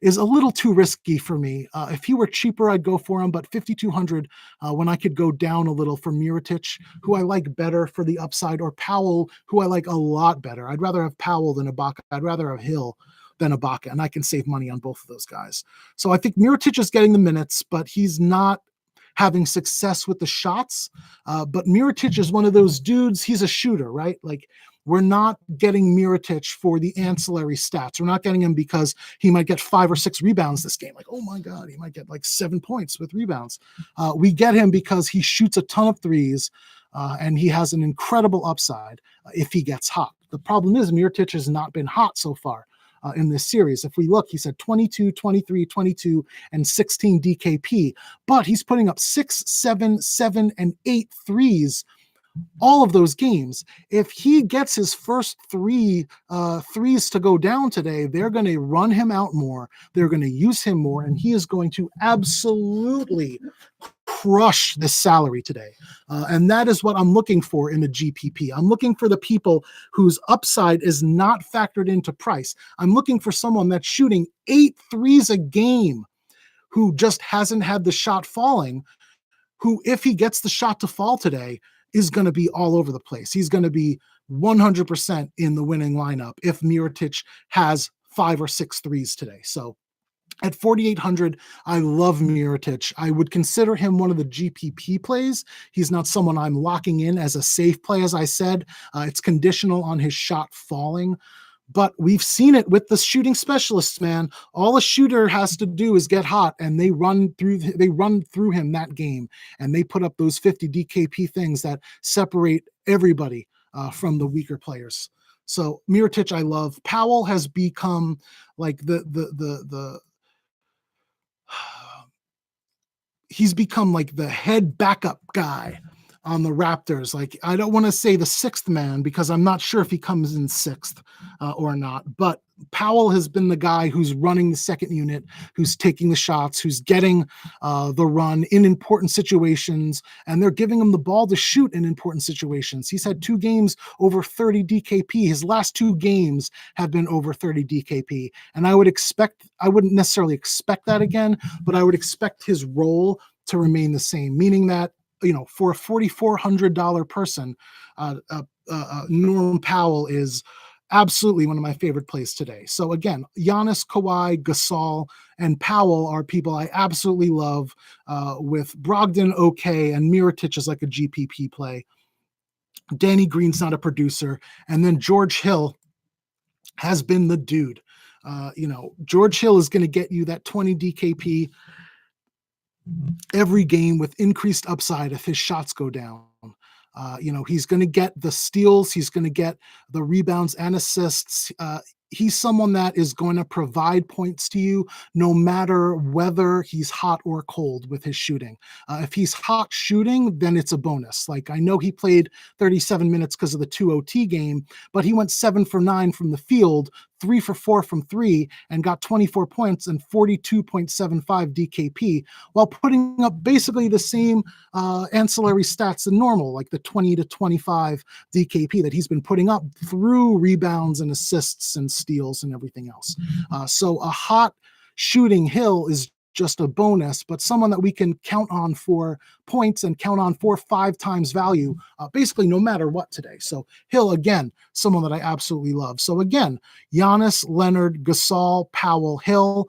is a little too risky for me. If he were cheaper, I'd go for him, but 5,200 when I could go down a little for Mirotic, who I like better for the upside, or Powell, who I like a lot better. I'd rather have Powell than Ibaka. I'd rather have Hill than Ibaka, and I can save money on both of those guys. So I think Mirotic is getting the minutes, but he's not having success with the shots. But Mirotic is one of those dudes, he's a shooter, right? Like, We're not getting Mirotic for the ancillary stats. We're not getting him because he might get 5 or 6 rebounds this game. Like, oh my God, he might get like 7 points with rebounds. We get him because he shoots a ton of threes, and he has an incredible upside if he gets hot. The problem is Mirotic has not been hot so far in this series. If we look, he's had 22, 23, 22, and 16 DKP, but he's putting up 6, 7, 7, and 8 threes all of those games. If he gets his first threes to go down today, they're going to run him out more. They're going to use him more, and he is going to absolutely crush this salary today. And that is what I'm looking for in a GPP. I'm looking for the people whose upside is not factored into price. I'm looking for someone that's shooting 8 threes a game, who just hasn't had the shot falling, who, if he gets the shot to fall today, is going to be all over the place. He's going to be 100% in the winning lineup if Mirotic has 5 or 6 threes today. So at 4,800, I love Mirotic. I would consider him one of the GPP plays. He's not someone I'm locking in as a safe play, as I said. It's conditional on his shot falling. But we've seen it with the shooting specialists, man. All a shooter has to do is get hot, and they run through him that game, and they put up those 50 DKP things that separate everybody from the weaker players. So Mirotic, I love. Powell has become like he's become like the head backup guy on the Raptors. Like, I don't want to say the 6th man because I'm not sure if he comes in 6th or not, but Powell has been the guy who's running the second unit, who's taking the shots, who's getting the run in important situations, and they're giving him the ball to shoot in important situations. He's had 2 games over 30 DKP. His last 2 games have been over 30 DKP, and I wouldn't necessarily expect that again, but I would expect his role to remain the same, meaning that, for a $4,400 person, Norm Powell is absolutely one of my favorite plays today. So again, Giannis, Kawhi, Gasol, and Powell are people I absolutely love, with Brogdon okay, and Mirotic is like a GPP play. Danny Green's not a producer. And then George Hill has been the dude. George Hill is going to get you that 20 DKP every game with increased upside if his shots go down. He's going to get the steals, he's going to get the rebounds and assists. He's someone that is going to provide points to you no matter whether he's hot or cold with his shooting. If he's hot shooting, then it's a bonus. Like, I know he played 37 minutes because of the 2 OT game, but he went 7 for 9 from the field, 3 for 4 from 3, and got 24 points and 42.75 DKP, while putting up basically the same ancillary stats than normal, like the 20 to 25 DKP that he's been putting up through rebounds and assists and steals and everything else. So a hot shooting Hill is just a bonus, but someone that we can count on for points and count on for 5 times value, basically no matter what today. So Hill, again, someone that I absolutely love. So again, Giannis, Leonard, Gasol, Powell, Hill,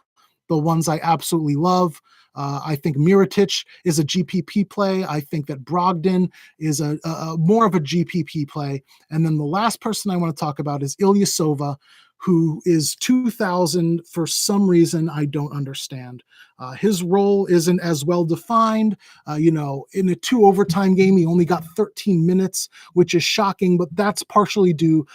the ones I absolutely love. I think Mirotic is a GPP play. I think that Brogdon is a more of a GPP play. And then the last person I want to talk about is Ilyasova, who is 2,000 for some reason I don't understand. His role isn't as well defined. In a 2 overtime game, he only got 13 minutes, which is shocking, but that's partially due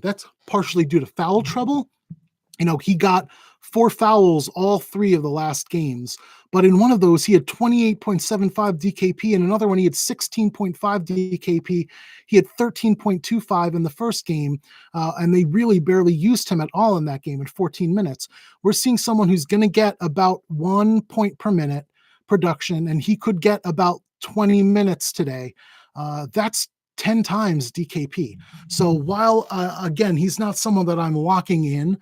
that's partially due to foul trouble. He got 4 fouls all 3 of the last games, but in one of those he had 28.75 DKP, and another one he had 16.5 DKP. He had 13.25 in the first game, and they really barely used him at all in that game in 14 minutes. We're seeing someone who's going to get about 1 point per minute production, and he could get about 20 minutes today. That's 10 times DKP. So while, again, he's not someone that I'm locking in,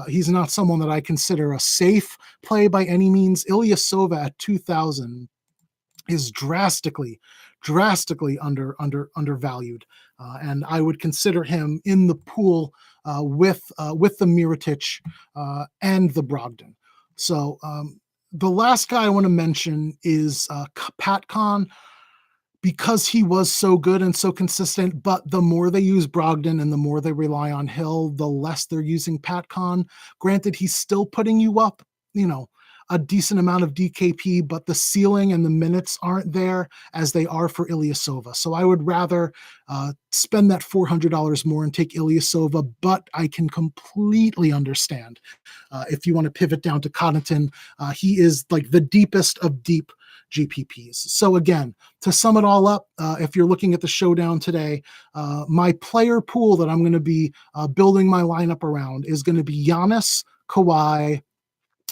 he's not someone that I consider a safe play by any means. Ilyasova at 2,000 is drastically undervalued, and I would consider him in the pool with the Mirotic and the Brogdon. So the last guy I want to mention is Pat Con. because he was so good and so consistent, but the more they use Brogdon and the more they rely on Hill, the less they're using Pat Con. Granted, he's still putting you up, a decent amount of DKP, but the ceiling and the minutes aren't there as they are for Ilyasova. So I would rather spend that $400 more and take Ilyasova, but I can completely understand if you want to pivot down to Connaughton. He is like the deepest of deep GPPs. So again, to sum it all up, if you're looking at the showdown today, my player pool that I'm going to be building my lineup around is going to be Giannis, Kawhi,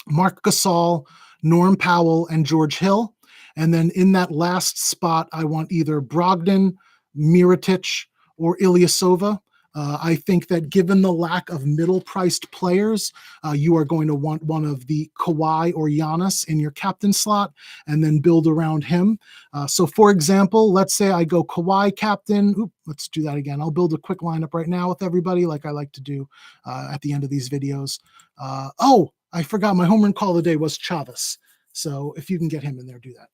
Marc Gasol, Norm Powell, and George Hill. And then in that last spot, I want either Brogdon, Mirotic, or Ilyasova. I think that given the lack of middle-priced players, you are going to want one of the Kawhi or Giannis in your captain slot and then build around him. So, for example, let's say I go Kawhi captain. Let's do that again. I'll build a quick lineup right now with everybody like I like to do at the end of these videos. I forgot my home run call of the day was Chavez. So if you can get him in there, do that.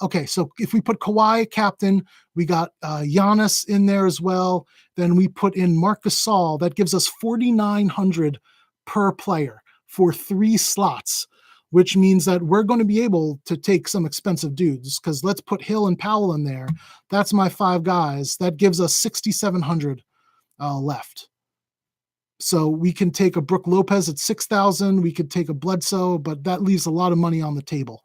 Okay, so if we put Kawhi captain, we got Giannis in there as well. Then we put in Marc Gasol. That gives us 4,900 per player for 3 slots, which means that we're going to be able to take some expensive dudes because let's put Hill and Powell in there. That's my 5 guys. That gives us 6,700 left. So we can take a Brook Lopez at 6,000. We could take a Bledsoe, but that leaves a lot of money on the table.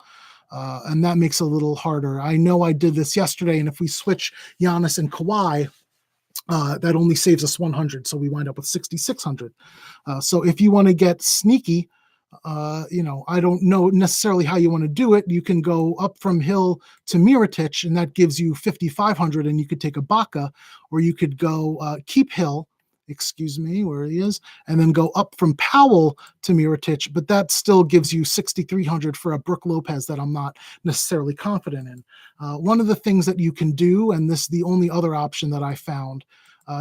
And that makes it a little harder. I know I did this yesterday, and if we switch Giannis and Kawhi, that only saves us 100. So we wind up with 6,600. So if you want to get sneaky, I don't know necessarily how you want to do it. You can go up from Hill to Mirotic, and that gives you 5,500, and you could take Ibaka, or you could go keep Hill, where he is, and then go up from Powell to Mirotic, but that still gives you 6,300 for a Brook Lopez that I'm not necessarily confident in. One of the things that you can do, and this is the only other option that I found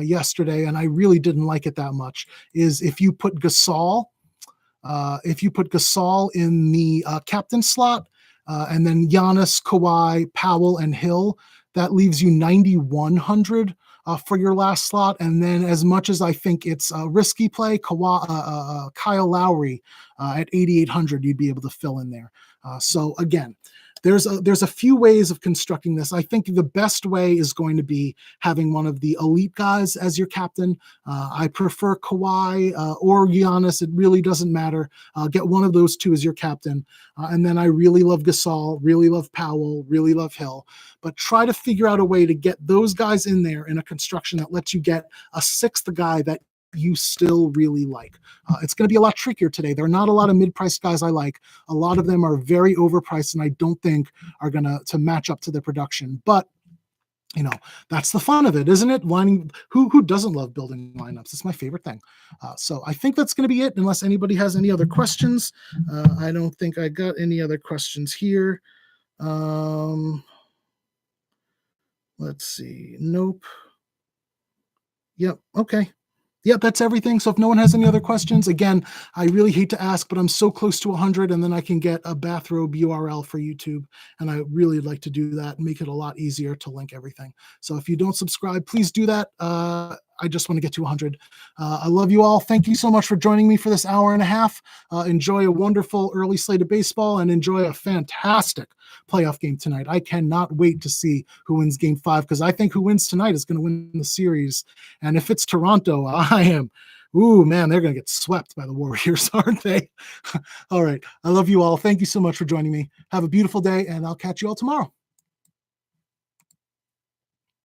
yesterday, and I really didn't like it that much, is if you put Gasol in the captain slot, and then Giannis, Kawhi, Powell, and Hill, that leaves you 9,100 for your last slot. And then as much as I think it's a risky play, Kyle Lowry at 8,800, you'd be able to fill in there. So again, there's a few ways of constructing this. I think the best way is going to be having one of the elite guys as your captain. I prefer Kawhi or Giannis. It really doesn't matter. Get one of those two as your captain. And then I really love Gasol, really love Powell, really love Hill. But try to figure out a way to get those guys in there in a construction that lets you get a 6th guy that you still really like. It's going to be a lot trickier today. There are not a lot of mid-priced guys I like. A lot of them are very overpriced and I don't think are going to match up to the production. But that's the fun of it, isn't it? Who doesn't love building lineups? It's my favorite thing. So I think that's going to be it, unless anybody has any other questions. I don't think I got any other questions here. Let's see. Nope. Yep. Okay. Yeah, that's everything. So if no one has any other questions, again, I really hate to ask, but I'm so close to 100, and then I can get a bathrobe URL for YouTube. And I really like to do that and make it a lot easier to link everything. So if you don't subscribe, please do that. I just want to get to 100. I love you all. Thank you so much for joining me for this hour and a half. Enjoy a wonderful early slate of baseball and enjoy a fantastic playoff game tonight. I cannot wait to see who wins game 5, because I think who wins tonight is going to win the series. And if it's Toronto, they're going to get swept by the Warriors, aren't they? All right. I love you all. Thank you so much for joining me. Have a beautiful day, and I'll catch you all tomorrow.